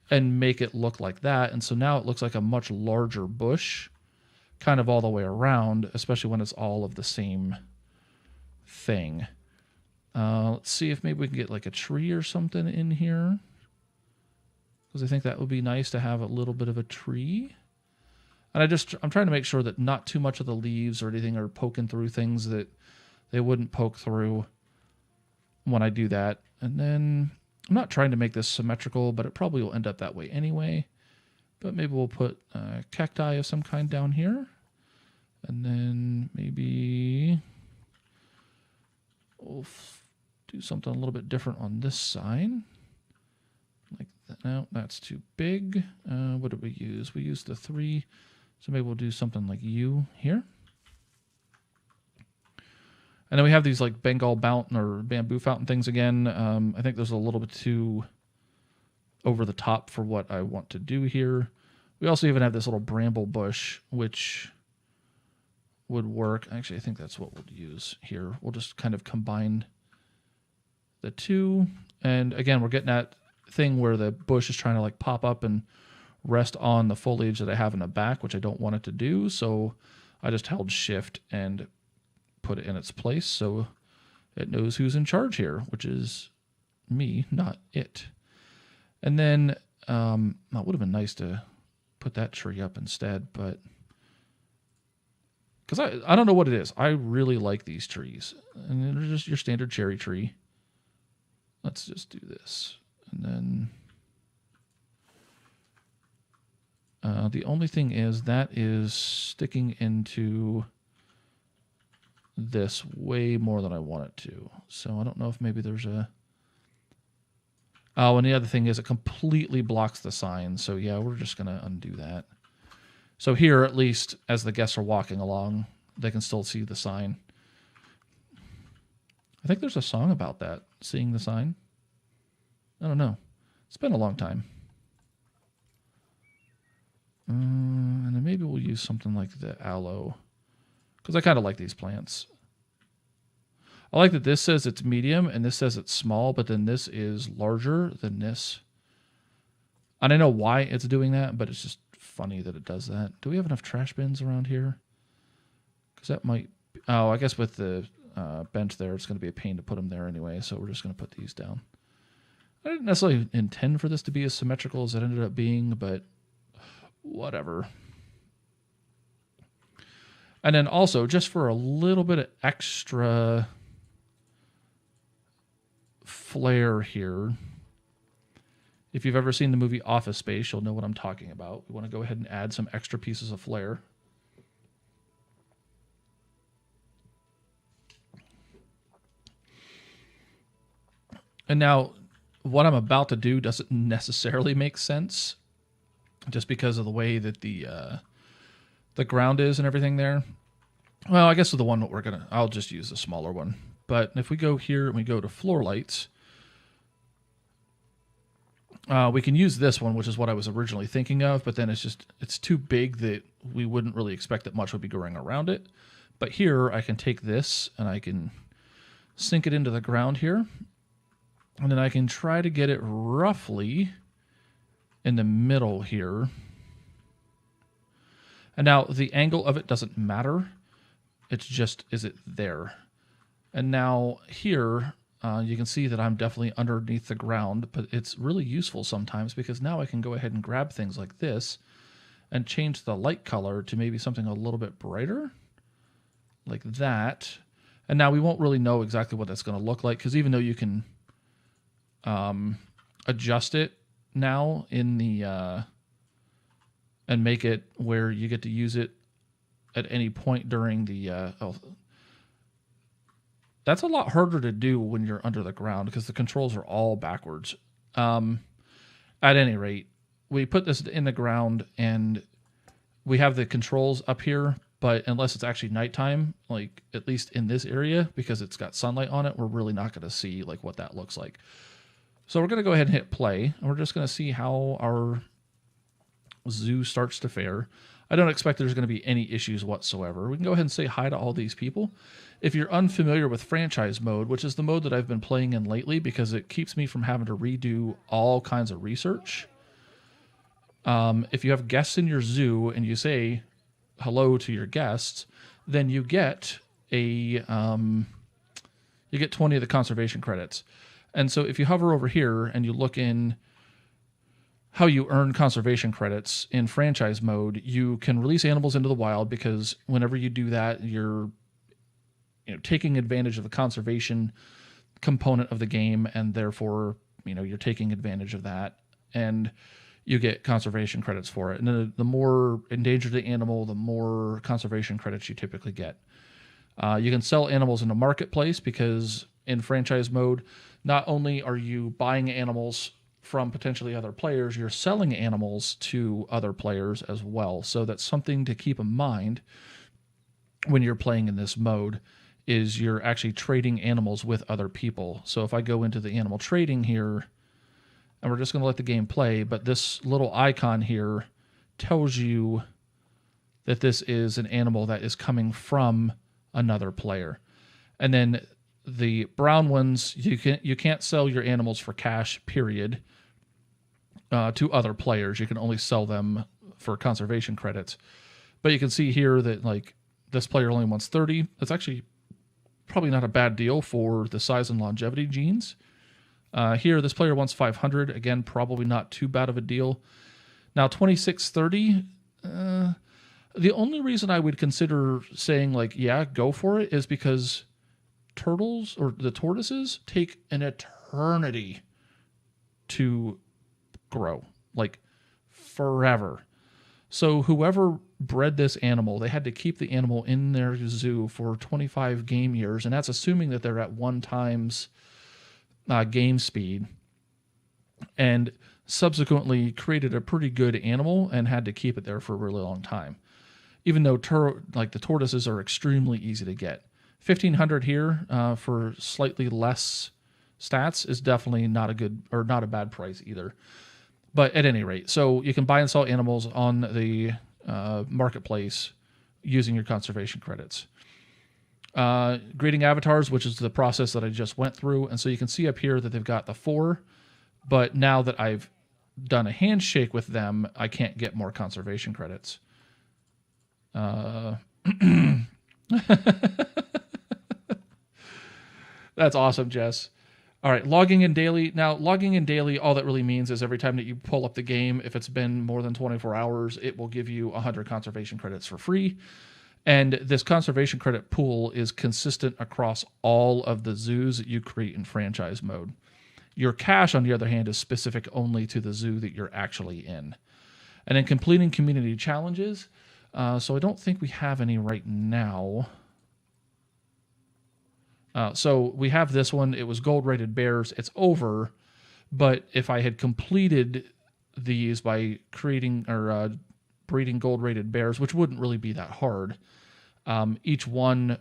and make it look like that. And so now it looks like a much larger bush kind of all the way around, especially when it's all of the same thing. Let's see if maybe we can get like a tree or something in here, because I think that would be nice to have a little bit of a tree. And I'm trying to make sure that not too much of the leaves or anything are poking through things that they wouldn't poke through when I do that. And then I'm not trying to make this symmetrical, but it probably will end up that way anyway. But maybe we'll put cacti of some kind down here. And then maybe we'll do something a little bit different on this side. Like that. No, that's too big. What did we use? We used the 3. So maybe we'll do something like U here. And then we have these like Bengal fountain or bamboo fountain things again. I think there's a little bit too over the top for what I want to do here. We also even have this little bramble bush, which would work. Actually, I think that's what we'll use here. We'll just kind of combine the two. And again, we're getting that thing where the bush is trying to like pop up and rest on the foliage that I have in the back, which I don't want it to do. So I just held shift and put it in its place so it knows who's in charge here, which is me, not it. And then it would have been nice to put that tree up instead, but because I don't know what it is. I really like these trees, and they're just your standard cherry tree. Let's just do this. And then the only thing is that is sticking into this way more than I want it to. So I don't know if maybe there's a... Oh, and the other thing is it completely blocks the sign. So yeah, we're just going to undo that. So here, at least, as the guests are walking along, they can still see the sign. I think there's a song about that, seeing the sign. I don't know. It's been a long time. And then maybe we'll use something like the aloe, because I kind of like these plants. I like that this says it's medium and this says it's small, but then this is larger than this. And I know why it's doing that, but it's just funny that it does that. Do we have enough trash bins around here? Because that might... Oh, I guess with the bench there, it's going to be a pain to put them there anyway, so we're just going to put these down. I didn't necessarily intend for this to be as symmetrical as it ended up being, but whatever. And then also, just for a little bit of extra flair here, if you've ever seen the movie Office Space, you'll know what I'm talking about. We want to go ahead and add some extra pieces of flair. And now, what I'm about to do doesn't necessarily make sense, just because of the way that the ground is and everything there. Well, I guess the one that I'll just use the smaller one. But if we go here and we go to floor lights, we can use this one, which is what I was originally thinking of, but then it's too big that we wouldn't really expect that much would be going around it. But here I can take this and I can sink it into the ground here. And then I can try to get it roughly in the middle here. And now the angle of it doesn't matter. It's just, is it there? And now here, you can see that I'm definitely underneath the ground, but it's really useful sometimes because now I can go ahead and grab things like this and change the light color to maybe something a little bit brighter, like that. And now we won't really know exactly what that's going to look like because even though you can adjust it now in the and make it where you get to use it at any point during the that's a lot harder to do when you're under the ground because the controls are all backwards. At any rate, we put this in the ground and we have the controls up here, but unless it's actually nighttime, like at least in this area, because it's got sunlight on it, we're really not going to see like what that looks like. So we're going to go ahead and hit play, and we're just going to see how our zoo starts to fare. I don't expect there's going to be any issues whatsoever. We can go ahead and say hi to all these people. If you're unfamiliar with franchise mode, which is the mode that I've been playing in lately because it keeps me from having to redo all kinds of research. If you have guests in your zoo and you say hello to your guests, then you get you get 20 of the conservation credits. And so if you hover over here and you look in how you earn conservation credits in franchise mode, you can release animals into the wild because whenever you do that, you're taking advantage of the conservation component of the game, and therefore, you're taking advantage of that, and you get conservation credits for it. And the more endangered the animal, the more conservation credits you typically get. You can sell animals in the marketplace because in franchise mode, not only are you buying animals from potentially other players, you're selling animals to other players as well. So that's something to keep in mind when you're playing in this mode, is you're actually trading animals with other people. So if I go into the animal trading here, and we're just going to let the game play, but this little icon here tells you that this is an animal that is coming from another player. And then the brown ones, you can't sell your animals for cash, period, to other players. You can only sell them for conservation credits. But you can see here that like this player only wants 30. That's actually probably not a bad deal for the size and longevity genes. Here, this player wants 500. Again, probably not too bad of a deal. Now, 2630, the only reason I would consider saying, like, yeah, go for it is because turtles, or the tortoises, take an eternity to grow. Like, forever. So whoever bred this animal, they had to keep the animal in their zoo for 25 game years, and that's assuming that they're at 1 times game speed, and subsequently created a pretty good animal and had to keep it there for a really long time. Even though the tortoises are extremely easy to get. 1,500 here for slightly less stats is definitely not a bad price either. But at any rate, so you can buy and sell animals on the marketplace using your conservation credits. Grading avatars, which is the process that I just went through. And so you can see up here that they've got the 4, but now that I've done a handshake with them, I can't get more conservation credits. That's awesome, Jess. All right, logging in daily. Now, logging in daily, all that really means is every time that you pull up the game, if it's been more than 24 hours, it will give you 100 conservation credits for free. And this conservation credit pool is consistent across all of the zoos that you create in franchise mode. Your cash, on the other hand, is specific only to the zoo that you're actually in. And then completing community challenges. So I don't think we have any right now. So we have this one. It was gold-rated bears. It's over. But if I had completed these by creating or breeding gold-rated bears, which wouldn't really be that hard, Each one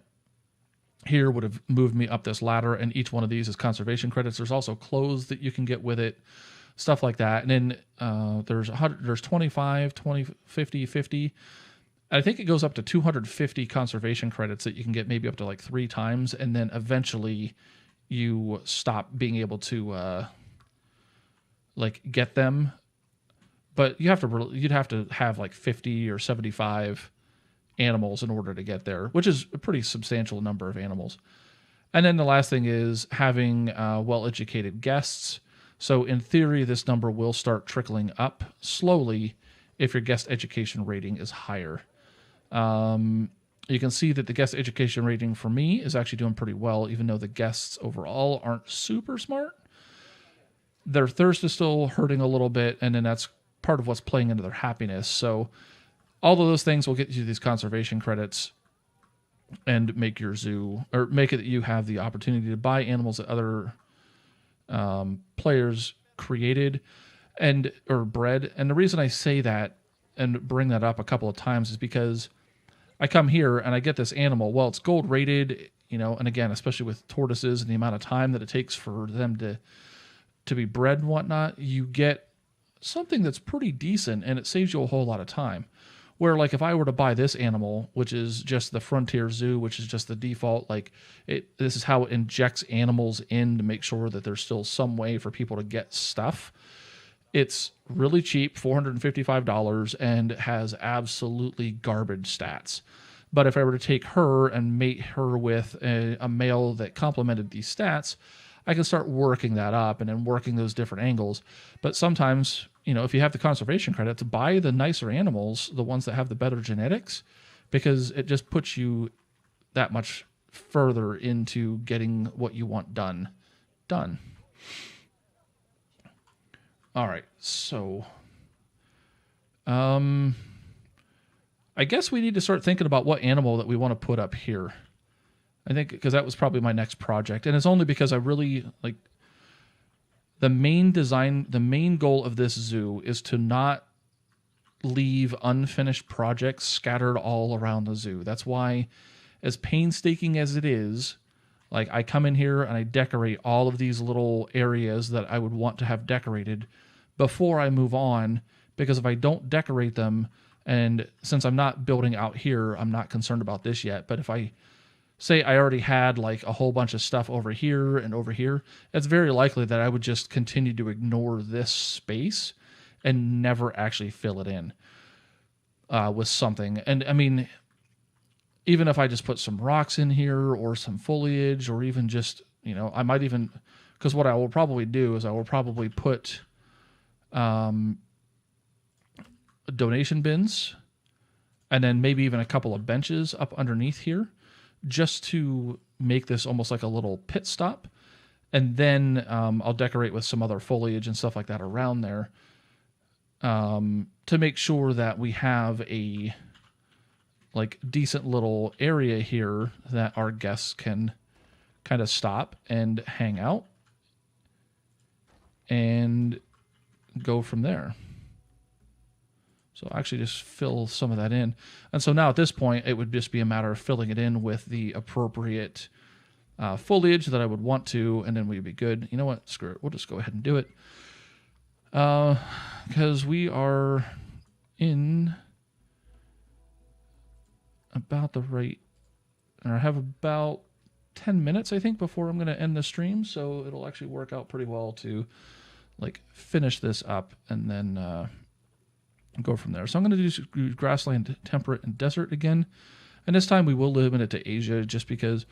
here would have moved me up this ladder, and each one of these is conservation credits. There's also clothes that you can get with it, stuff like that. And then there's 25, 20, 50, 50. I think it goes up to 250 conservation credits that you can get maybe up to like 3 times, and then eventually you stop being able to like get them. But you'd have to have like 50 or 75 animals in order to get there, which is a pretty substantial number of animals. And then the last thing is having well-educated guests. So in theory, this number will start trickling up slowly if your guest education rating is higher. You can see that the guest education rating for me is actually doing pretty well, even though the guests overall aren't super smart. Their thirst is still hurting a little bit, and then that's part of what's playing into their happiness. So all of those things will get you these conservation credits and make your zoo, or make it that you have the opportunity to buy animals that other players created or bred. And the reason I say that and bring that up a couple of times is because I come here and I get this animal. Well, it's gold rated, and again, especially with tortoises and the amount of time that it takes for them to be bred and whatnot, you get something that's pretty decent, and it saves you a whole lot of time. Where, like, if I were to buy this animal, which is just the Frontier Zoo, which is just the default, this is how it injects animals in to make sure that there's still some way for people to get stuff. It's really cheap, $455, and has absolutely garbage stats. But if I were to take her and mate her with a male that complemented these stats, I can start working that up and then working those different angles. But sometimes, if you have the conservation credits, buy the nicer animals, the ones that have the better genetics, because it just puts you that much further into getting what you want done. All right, so I guess we need to start thinking about what animal that we want to put up here. I think because that was probably my next project, and it's only because I really like the main goal of this zoo is to not leave unfinished projects scattered all around the zoo. That's why, as painstaking as it is, like, I come in here and I decorate all of these little areas that I would want to have decorated before I move on, because if I don't decorate them, and since I'm not building out here, I'm not concerned about this yet, but if I say I already had like a whole bunch of stuff over here and over here, it's very likely that I would just continue to ignore this space and never actually fill it in with something. And I mean, even if I just put some rocks in here or some foliage, or even just, I might even, because what I will probably do is I will probably put donation bins and then maybe even a couple of benches up underneath here, just to make this almost like a little pit stop. And then I'll decorate with some other foliage and stuff like that around there to make sure that we have a decent little area here that our guests can kind of stop and hang out and go from there. So I'll actually just fill some of that in. And so now at this point, it would just be a matter of filling it in with the appropriate foliage that I would want to, and then we'd be good. You know what? Screw it. We'll just go ahead and do it. Because we are in about the right, and I have about 10 minutes, I think, before I'm going to end the stream. So it'll actually work out pretty well to finish this up and then go from there. So I'm going to do grassland, temperate, and desert again. And this time we will limit it to Asia, just because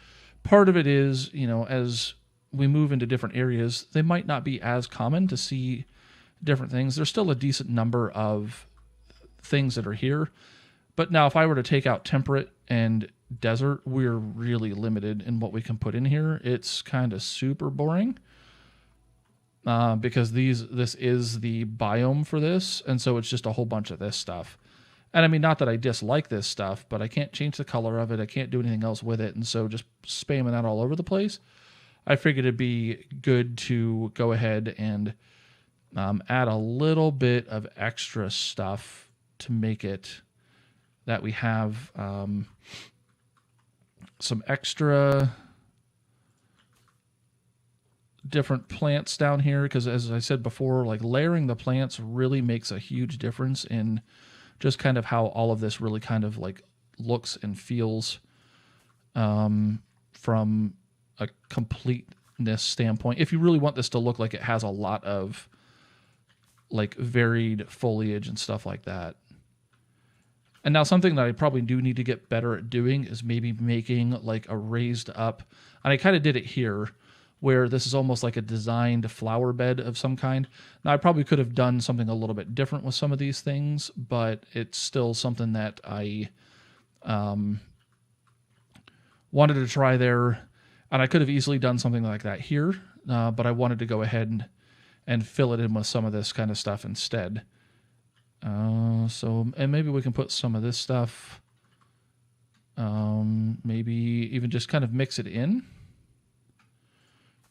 part of it is, as we move into different areas, they might not be as common to see different things. There's still a decent number of things that are here. But now if I were to take out temperate and desert, we're really limited in what we can put in here. It's kind of super boring. Because this is the biome for this, and so it's just a whole bunch of this stuff. And I mean, not that I dislike this stuff, but I can't change the color of it. I can't do anything else with it, and so just spamming that all over the place, I figured it'd be good to go ahead and add a little bit of extra stuff to make it that we have some extra different plants down here, because as I said before, like layering the plants really makes a huge difference in just kind of how all of this really kind of like looks and feels from a completeness standpoint. If you really want this to look like it has a lot of like varied foliage and stuff like that. And now something that I probably do need to get better at doing is maybe making like a raised up, and I kind of did it here, where this is almost like a designed flower bed of some kind. Now I probably could have done something a little bit different with some of these things, but it's still something that I wanted to try there. And I could have easily done something like that here, but I wanted to go ahead and fill it in with some of this kind of stuff instead. And maybe we can put some of this stuff, maybe even just kind of mix it in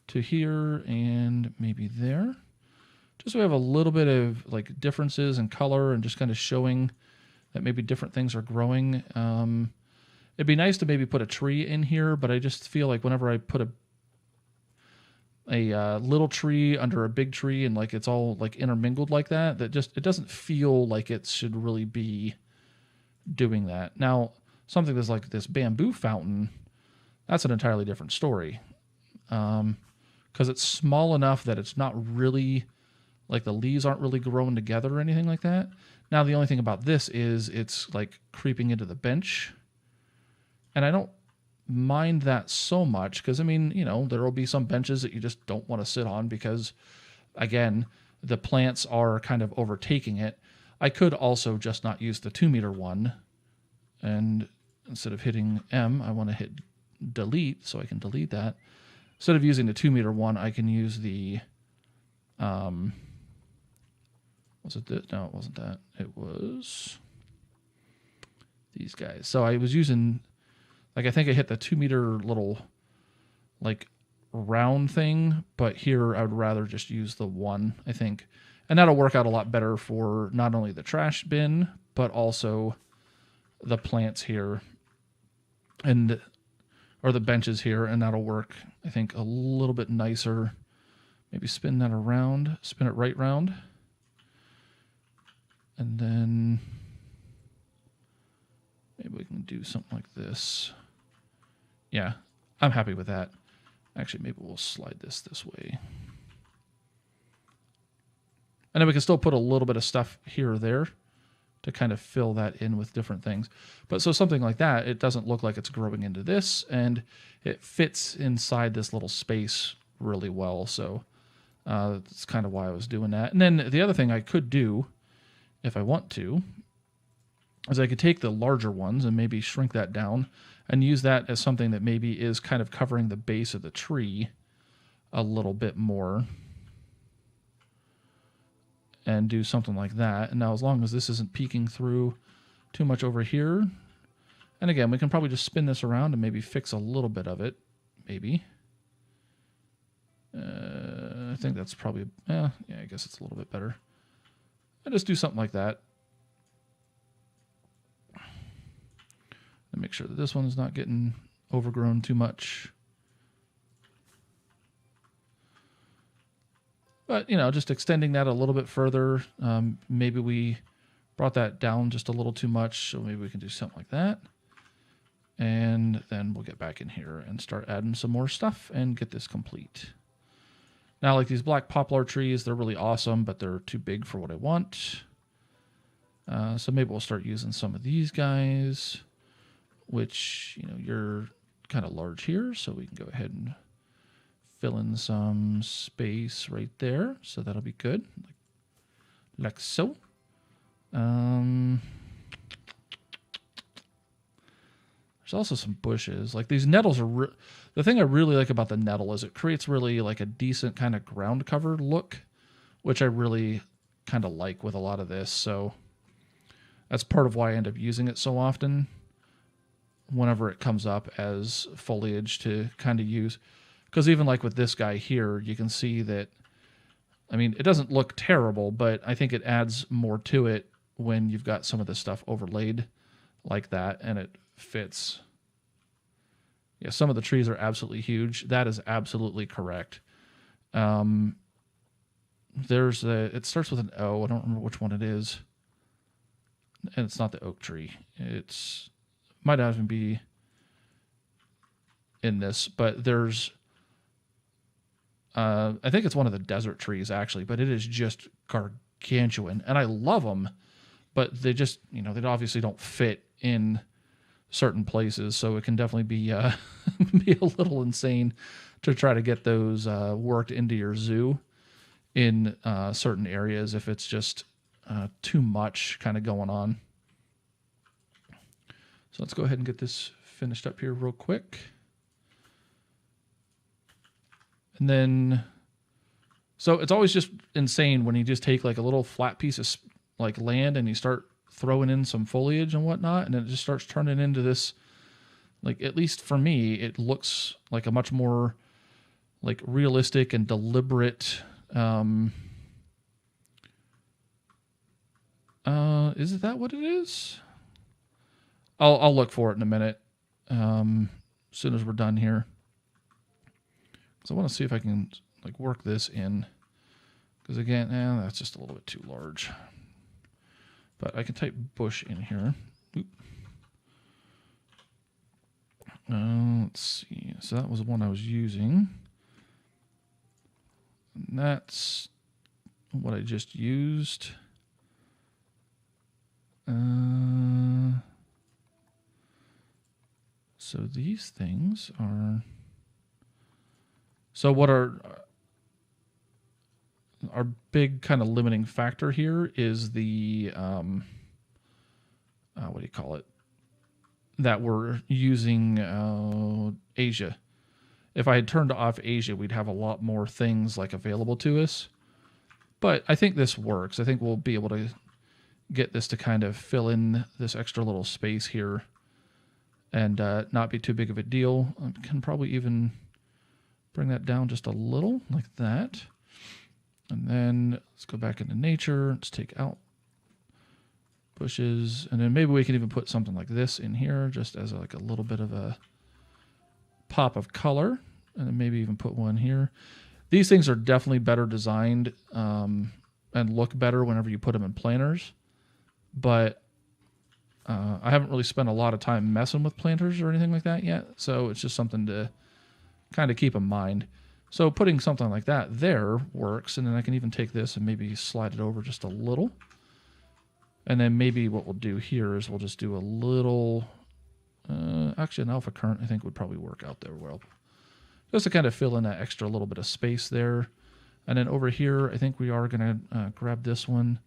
to here and maybe there. Just so we have a little bit of like differences in color and just kind of showing that maybe different things are growing. It'd be nice to maybe put a tree in here, but I just feel like whenever I put a little tree under a big tree and like it's all like intermingled like that, that just, it doesn't feel like it should really be doing that. Now, something that's like this bamboo fountain, that's an entirely different story. Because it's small enough that it's not really, like the leaves aren't really growing together or anything like that. Now, the only thing about this is it's like creeping into the bench. And I don't mind that so much because, I mean, you know, there will be some benches that you just don't want to sit on because, again, the plants are kind of overtaking it. I could also just not use the 2-meter one. And instead of hitting M, I want to hit delete so I can delete that. Instead of using the 2-meter one, I can use the, was it this? No, it wasn't that. It was these guys. So I was using, like, I think I hit the 2-meter little, like, round thing, but here I would rather just use the one, I think. And that'll work out a lot better for not only the trash bin, but also the plants here and or the benches here, and that'll work, I think, a little bit nicer. Maybe spin that around, spin it right round. And then maybe we can do something like this. Yeah, I'm happy with that. Actually, maybe we'll slide this way. And then we can still put a little bit of stuff here or there to kind of fill that in with different things. But so something like that, it doesn't look like it's growing into this, and it fits inside this little space really well. So that's kind of why I was doing that. And then the other thing I could do, if I want to, is I could take the larger ones and maybe shrink that down and use that as something that maybe is kind of covering the base of the tree a little bit more. And do something like that. And now as long as this isn't peeking through too much over here, and again, we can probably just spin this around and maybe fix a little bit of it, maybe. I think that's probably, yeah, I guess it's a little bit better. And just do something like that. And make sure that this one's not getting overgrown too much. But, you know, just extending that a little bit further. Maybe we brought that down just a little too much, so maybe we can do something like that. And then we'll get back in here and start adding some more stuff and get this complete. Now, like these black poplar trees, they're really awesome, but they're too big for what I want. So maybe we'll start using some of these guys, which, you know, you're kind of large here, so we can go ahead and fill in some space right there, so that'll be good, like so. There's also some bushes. Like these nettles are, the thing I really like about the nettle is it creates really like a decent kind of ground cover look, which I really kind of like with a lot of this. So that's part of why I end up using it so often whenever it comes up as foliage to kind of use. Because even like with this guy here, you can see that, I mean, it doesn't look terrible, but I think it adds more to it when you've got some of this stuff overlaid like that, and it fits Yeah, some of the trees are absolutely huge. That is absolutely correct. It starts with an O. I don't remember which one it is. And it's not the oak tree. Might not even be in this, but there's, I think it's one of the desert trees actually, but it is just gargantuan. And I love them, but they just, they obviously don't fit in certain places. So it can definitely be, be a little insane to try to get those worked into your zoo in certain areas if it's just too much kind of going on. So let's go ahead and get this finished up here real quick. And then, so it's always just insane when you just take like a little flat piece of like land and you start throwing in some foliage and whatnot, and it just starts turning into this, like, at least for me, it looks like a much more like realistic and deliberate, is that what it is? I'll look for it in a minute, as soon as we're done here. So I want to see if I can like work this in, because again, that's just a little bit too large. But I can type bush in here. Oop. Let's see. So that was the one I was using. And that's what I just used. So these things are... So what our big kind of limiting factor here is the, what do you call it? That we're using Asia. If I had turned off Asia, we'd have a lot more things like available to us. But I think this works. I think we'll be able to get this to kind of fill in this extra little space here and not be too big of a deal. I can probably even bring that down just a little like that. And then let's go back into nature. Let's take out bushes. And then maybe we can even put something like this in here just as like a little bit of a pop of color. And then maybe even put one here. These things are definitely better designed and look better whenever you put them in planters. But I haven't really spent a lot of time messing with planters or anything like that yet. So it's just something to kind of keep in mind. So putting something like that there works. And then I can even take this and maybe slide it over just a little. And then maybe what we'll do here is we'll just do a little, actually an alpha current I think would probably work out there well. Just to kind of fill in that extra little bit of space there. And then over here, I think we are going to grab this one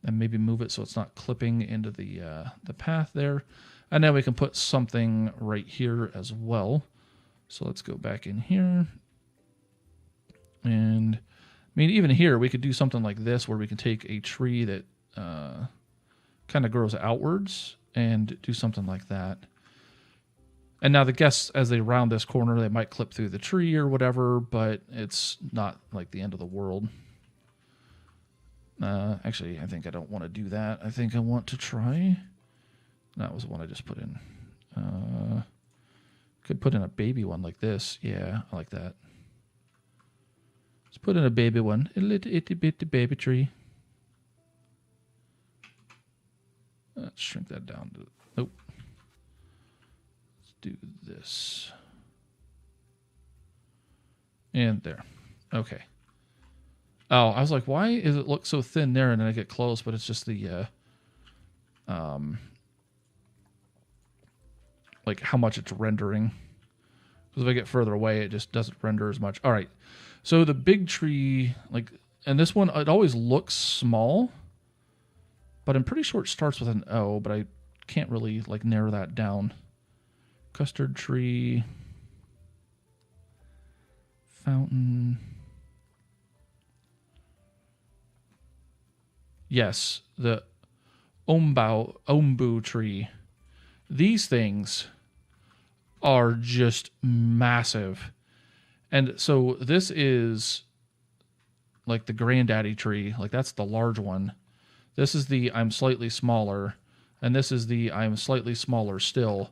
and maybe move it so it's not clipping into the path there. And then we can put something right here as well. So let's go back in here. And I mean, even here, we could do something like this where we can take a tree that kind of grows outwards and do something like that. And now the guests, as they round this corner, they might clip through the tree or whatever, but it's not like the end of the world. Actually, I think I don't want to do that. I think I want to try... That was the one I just put in. Could put in a baby one like this. Yeah, I like that. Let's put in a baby one. A little itty bitty baby tree. Let's shrink that down to... Nope. Let's do this. And there. Okay. Oh, I was like, why does it look so thin there? And then I get close, but it's just the... like how much it's rendering. Because if I get further away, it just doesn't render as much. All right. So the big tree, like, and this one, it always looks small, but I'm pretty sure it starts with an O, but I can't really like narrow that down. Custard tree, fountain. Yes, the ombu tree. These things are just massive. And so this is like the granddaddy tree. Like that's the large one. This is the I'm slightly smaller. And this is the I'm slightly smaller still.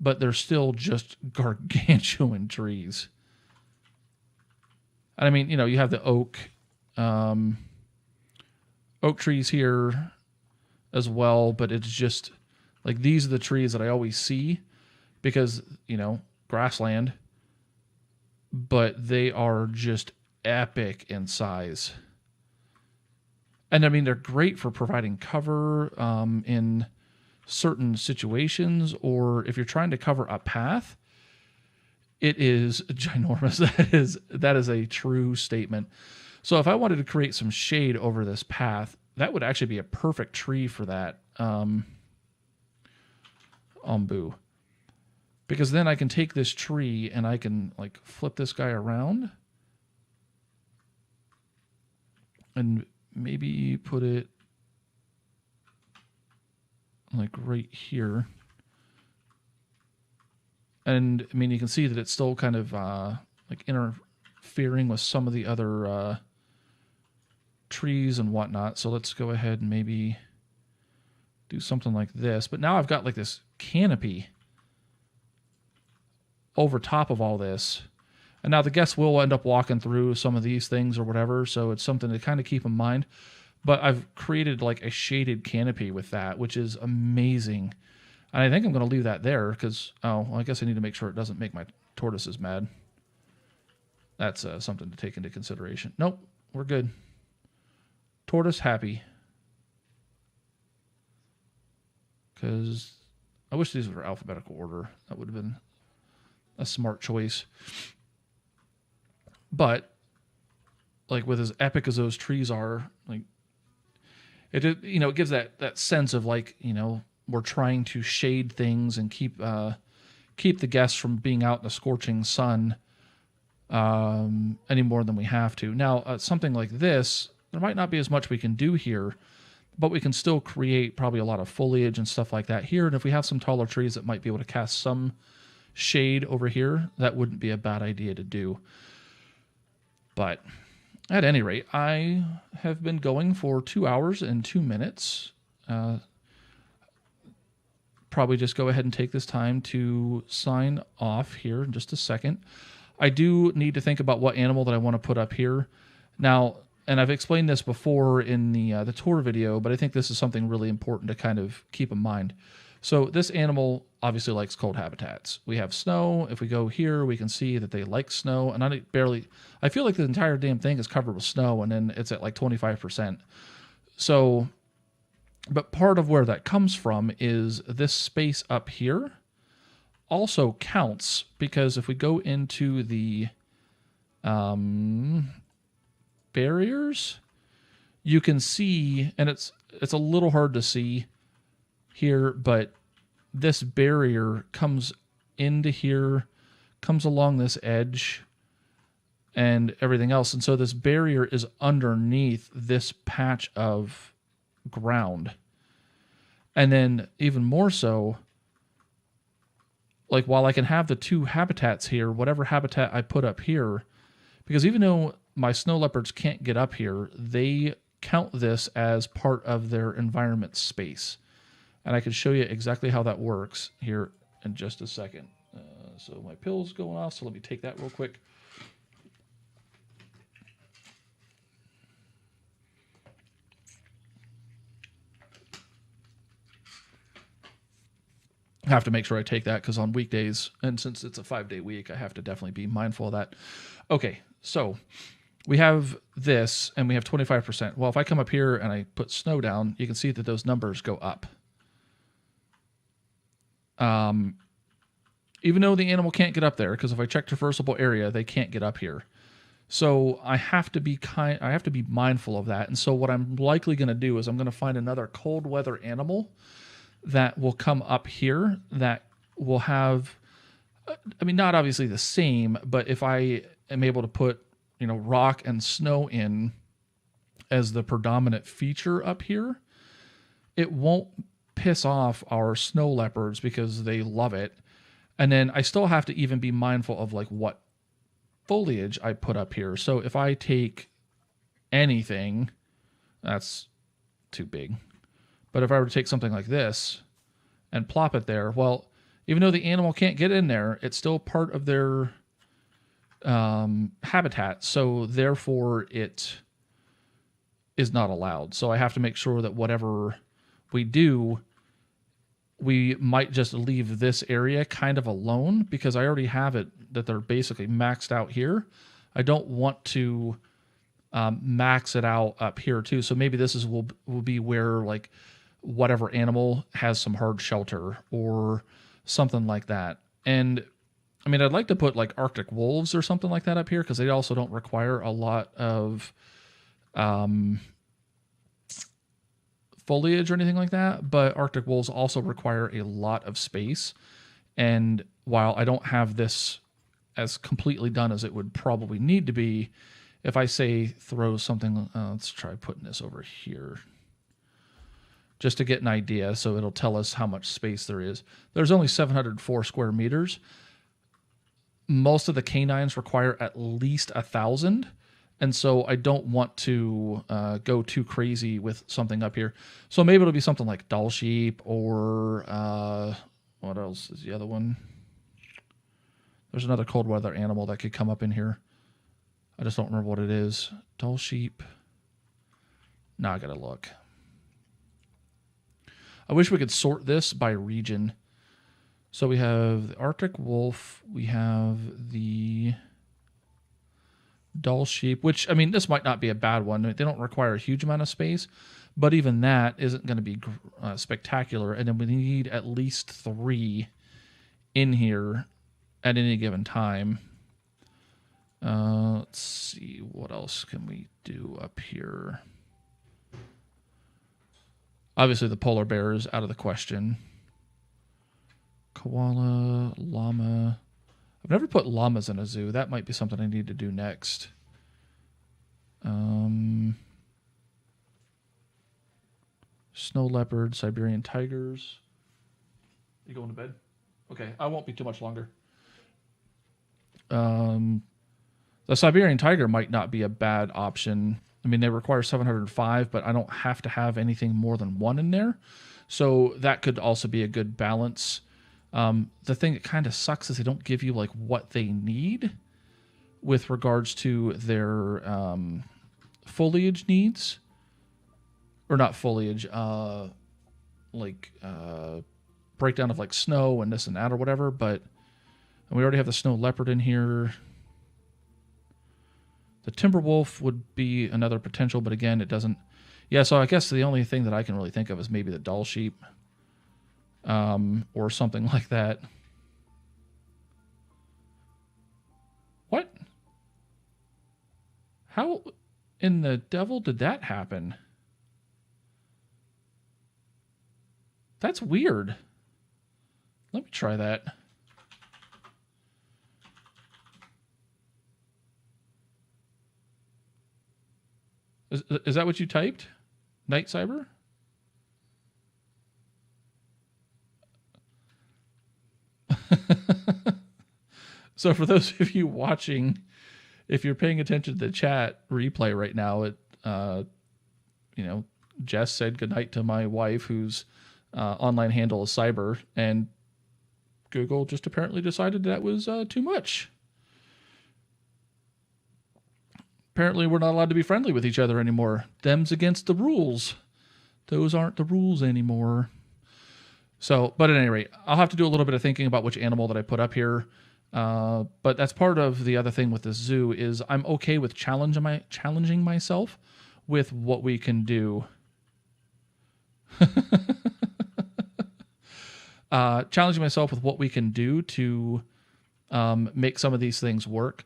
but they're still just gargantuan trees. And I mean, you know, you have the oak trees here as well, but it's just like these are the trees that I always see because, you know, grassland, but they are just epic in size. And I mean, they're great for providing cover in certain situations, or if you're trying to cover a path, it is ginormous. That is a true statement. So if I wanted to create some shade over this path, that would actually be a perfect tree for that ombu. Because then I can take this tree and I can like flip this guy around and maybe put it like right here. And I mean, you can see that it's still kind of like interfering with some of the other trees and whatnot. So let's go ahead and maybe do something like this. But now I've got like this canopy over top of all this. And now the guests will end up walking through some of these things or whatever. So it's something to kind of keep in mind. But I've created like a shaded canopy with that, which is amazing. And I think I'm going to leave that there because, well, I guess I need to make sure it doesn't make my tortoises mad. That's something to take into consideration. Nope, we're good. Tortoise happy. Because I wish these were alphabetical order. That would have been a smart choice. But like with as epic as those trees are, like it, you know, it gives that sense of like, you know, we're trying to shade things and keep the guests from being out in the scorching sun any more than we have to. Now, something like this, there might not be as much we can do here, but we can still create probably a lot of foliage and stuff like that here. And if we have some taller trees that might be able to cast some shade over here, that wouldn't be a bad idea to do. But at any rate, I have been going for 2 hours and 2 minutes. Probably just go ahead and take this time to sign off here in just a second. I do need to think about what animal that I want to put up here. Now, and I've explained this before in the tour video, but I think this is something really important to kind of keep in mind. So this animal obviously likes cold habitats. We have snow. If we go here, we can see that they like snow. And I feel like the entire damn thing is covered with snow, and then it's at like 25%. So, but part of where that comes from is this space up here also counts, because if we go into the barriers, you can see, and it's a little hard to see here, but this barrier comes into here, comes along this edge and everything else. And so this barrier is underneath this patch of ground. And then even more so, like while I can have the two habitats here, whatever habitat I put up here, because even though my snow leopards can't get up here, they count this as part of their environment space. And I can show you exactly how that works here in just a second. So my pill's going off, so let me take that real quick. I have to make sure I take that because on weekdays, and since it's a 5-day week, I have to definitely be mindful of that. Okay, so we have this, and we have 25%. Well, if I come up here and I put snow down, you can see that those numbers go up. Even though the animal can't get up there, because if I check traversable area, they can't get up here. So I have to be mindful of that. And so what I'm likely going to do is I'm going to find another cold weather animal that will come up here that will have, I mean, not obviously the same, but if I am able to put, you know, rock and snow in as the predominant feature up here, it won't piss off our snow leopards because they love it. And then I still have to even be mindful of like what foliage I put up here. So if I take anything, that's too big. But if I were to take something like this and plop it there, well, Even though the animal can't get in there, it's still part of their habitat. So therefore it is not allowed. So I have to make sure that whatever we do, we might just leave this area kind of alone because I already have it that they're basically maxed out here. I don't want to max it out up here too. So maybe this will be where like whatever animal has some hard shelter or something like that. And I mean, I'd like to put like Arctic wolves or something like that up here because they also don't require a lot of foliage or anything like that, but Arctic wolves also require a lot of space. And while I don't have this as completely done as it would probably need to be, if I say throw something, let's try putting this over here just to get an idea. So it'll tell us how much space there is. There's only 704 square meters. Most of the canines require at least 1,000. And so I don't want to go too crazy with something up here. So maybe it'll be something like doll sheep or what else is the other one? There's another cold weather animal that could come up in here. I just don't remember what it is. Doll sheep. Now I gotta look. I wish we could sort this by region. So we have the Arctic wolf. We have the doll sheep, which, I mean, this might not be a bad one. They don't require a huge amount of space, but even that isn't going to be spectacular. And then we need at least 3 in here at any given time. Let's see, what else can we do up here? Obviously, the polar bear is out of the question. Koala, llama. I've never put llamas in a zoo. That might be something I need to do next. Snow leopard, Siberian tigers. You going to bed? Okay, I won't be too much longer. The Siberian tiger might not be a bad option. I mean, they require 705, but I don't have to have anything more than 1 in there. So that could also be a good balance. The thing that kind of sucks is they don't give you like what they need with regards to their foliage needs, or not foliage, breakdown of like snow and this and that or whatever. But we already have the snow leopard in here. The timber wolf would be another potential, but again, it doesn't. Yeah, so I guess the only thing that I can really think of is maybe the doll sheep. Or something like that. What? How in the devil did that happen? That's weird. Let me try that. Is that what you typed? Night Cyber? So for those of you watching, if you're paying attention to the chat replay right now, Jess said goodnight to my wife, whose online handle is Cyber, and Google just apparently decided that was too much. Apparently we're not allowed to be friendly with each other anymore. Them's against the rules. Those aren't the rules anymore. So, but at any rate, I'll have to do a little bit of thinking about which animal that I put up here. But that's part of the other thing with this zoo is I'm okay with challenging myself with what we can do. Challenging myself with what we can do to make some of these things work.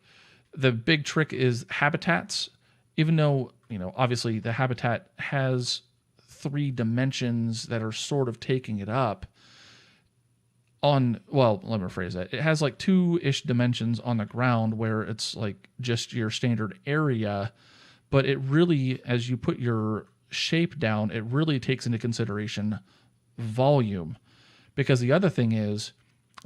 The big trick is habitats. Even though, obviously the habitat has 3 dimensions that are sort of taking it up. Let me rephrase that. It has like 2-ish dimensions on the ground where it's like just your standard area, but it really, as you put your shape down, it really takes into consideration volume. Because the other thing is,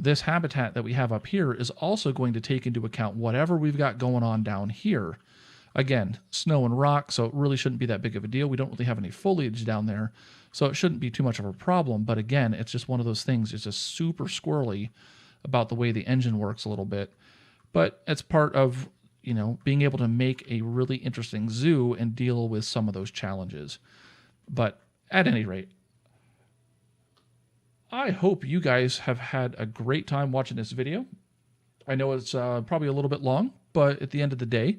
this habitat that we have up here is also going to take into account whatever we've got going on down here. Again, snow and rock, so it really shouldn't be that big of a deal. We don't really have any foliage down there, so it shouldn't be too much of a problem. But again, it's just one of those things. It's just super squirrely about the way the engine works a little bit. But it's part of, being able to make a really interesting zoo and deal with some of those challenges. But at any rate, I hope you guys have had a great time watching this video. I know it's probably a little bit long, but at the end of the day,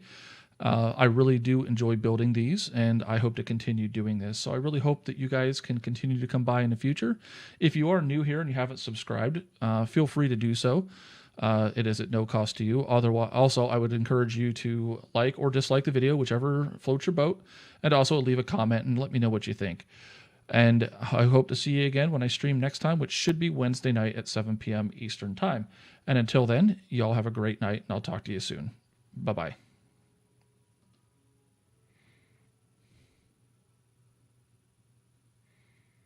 I really do enjoy building these, and I hope to continue doing this. So I really hope that you guys can continue to come by in the future. If you are new here and you haven't subscribed, feel free to do so. It is at no cost to you. Otherwise, also, I would encourage you to like or dislike the video, whichever floats your boat, and also leave a comment and let me know what you think. And I hope to see you again when I stream next time, which should be Wednesday night at 7 p.m. Eastern Time. And until then, y'all have a great night, and I'll talk to you soon. Bye-bye.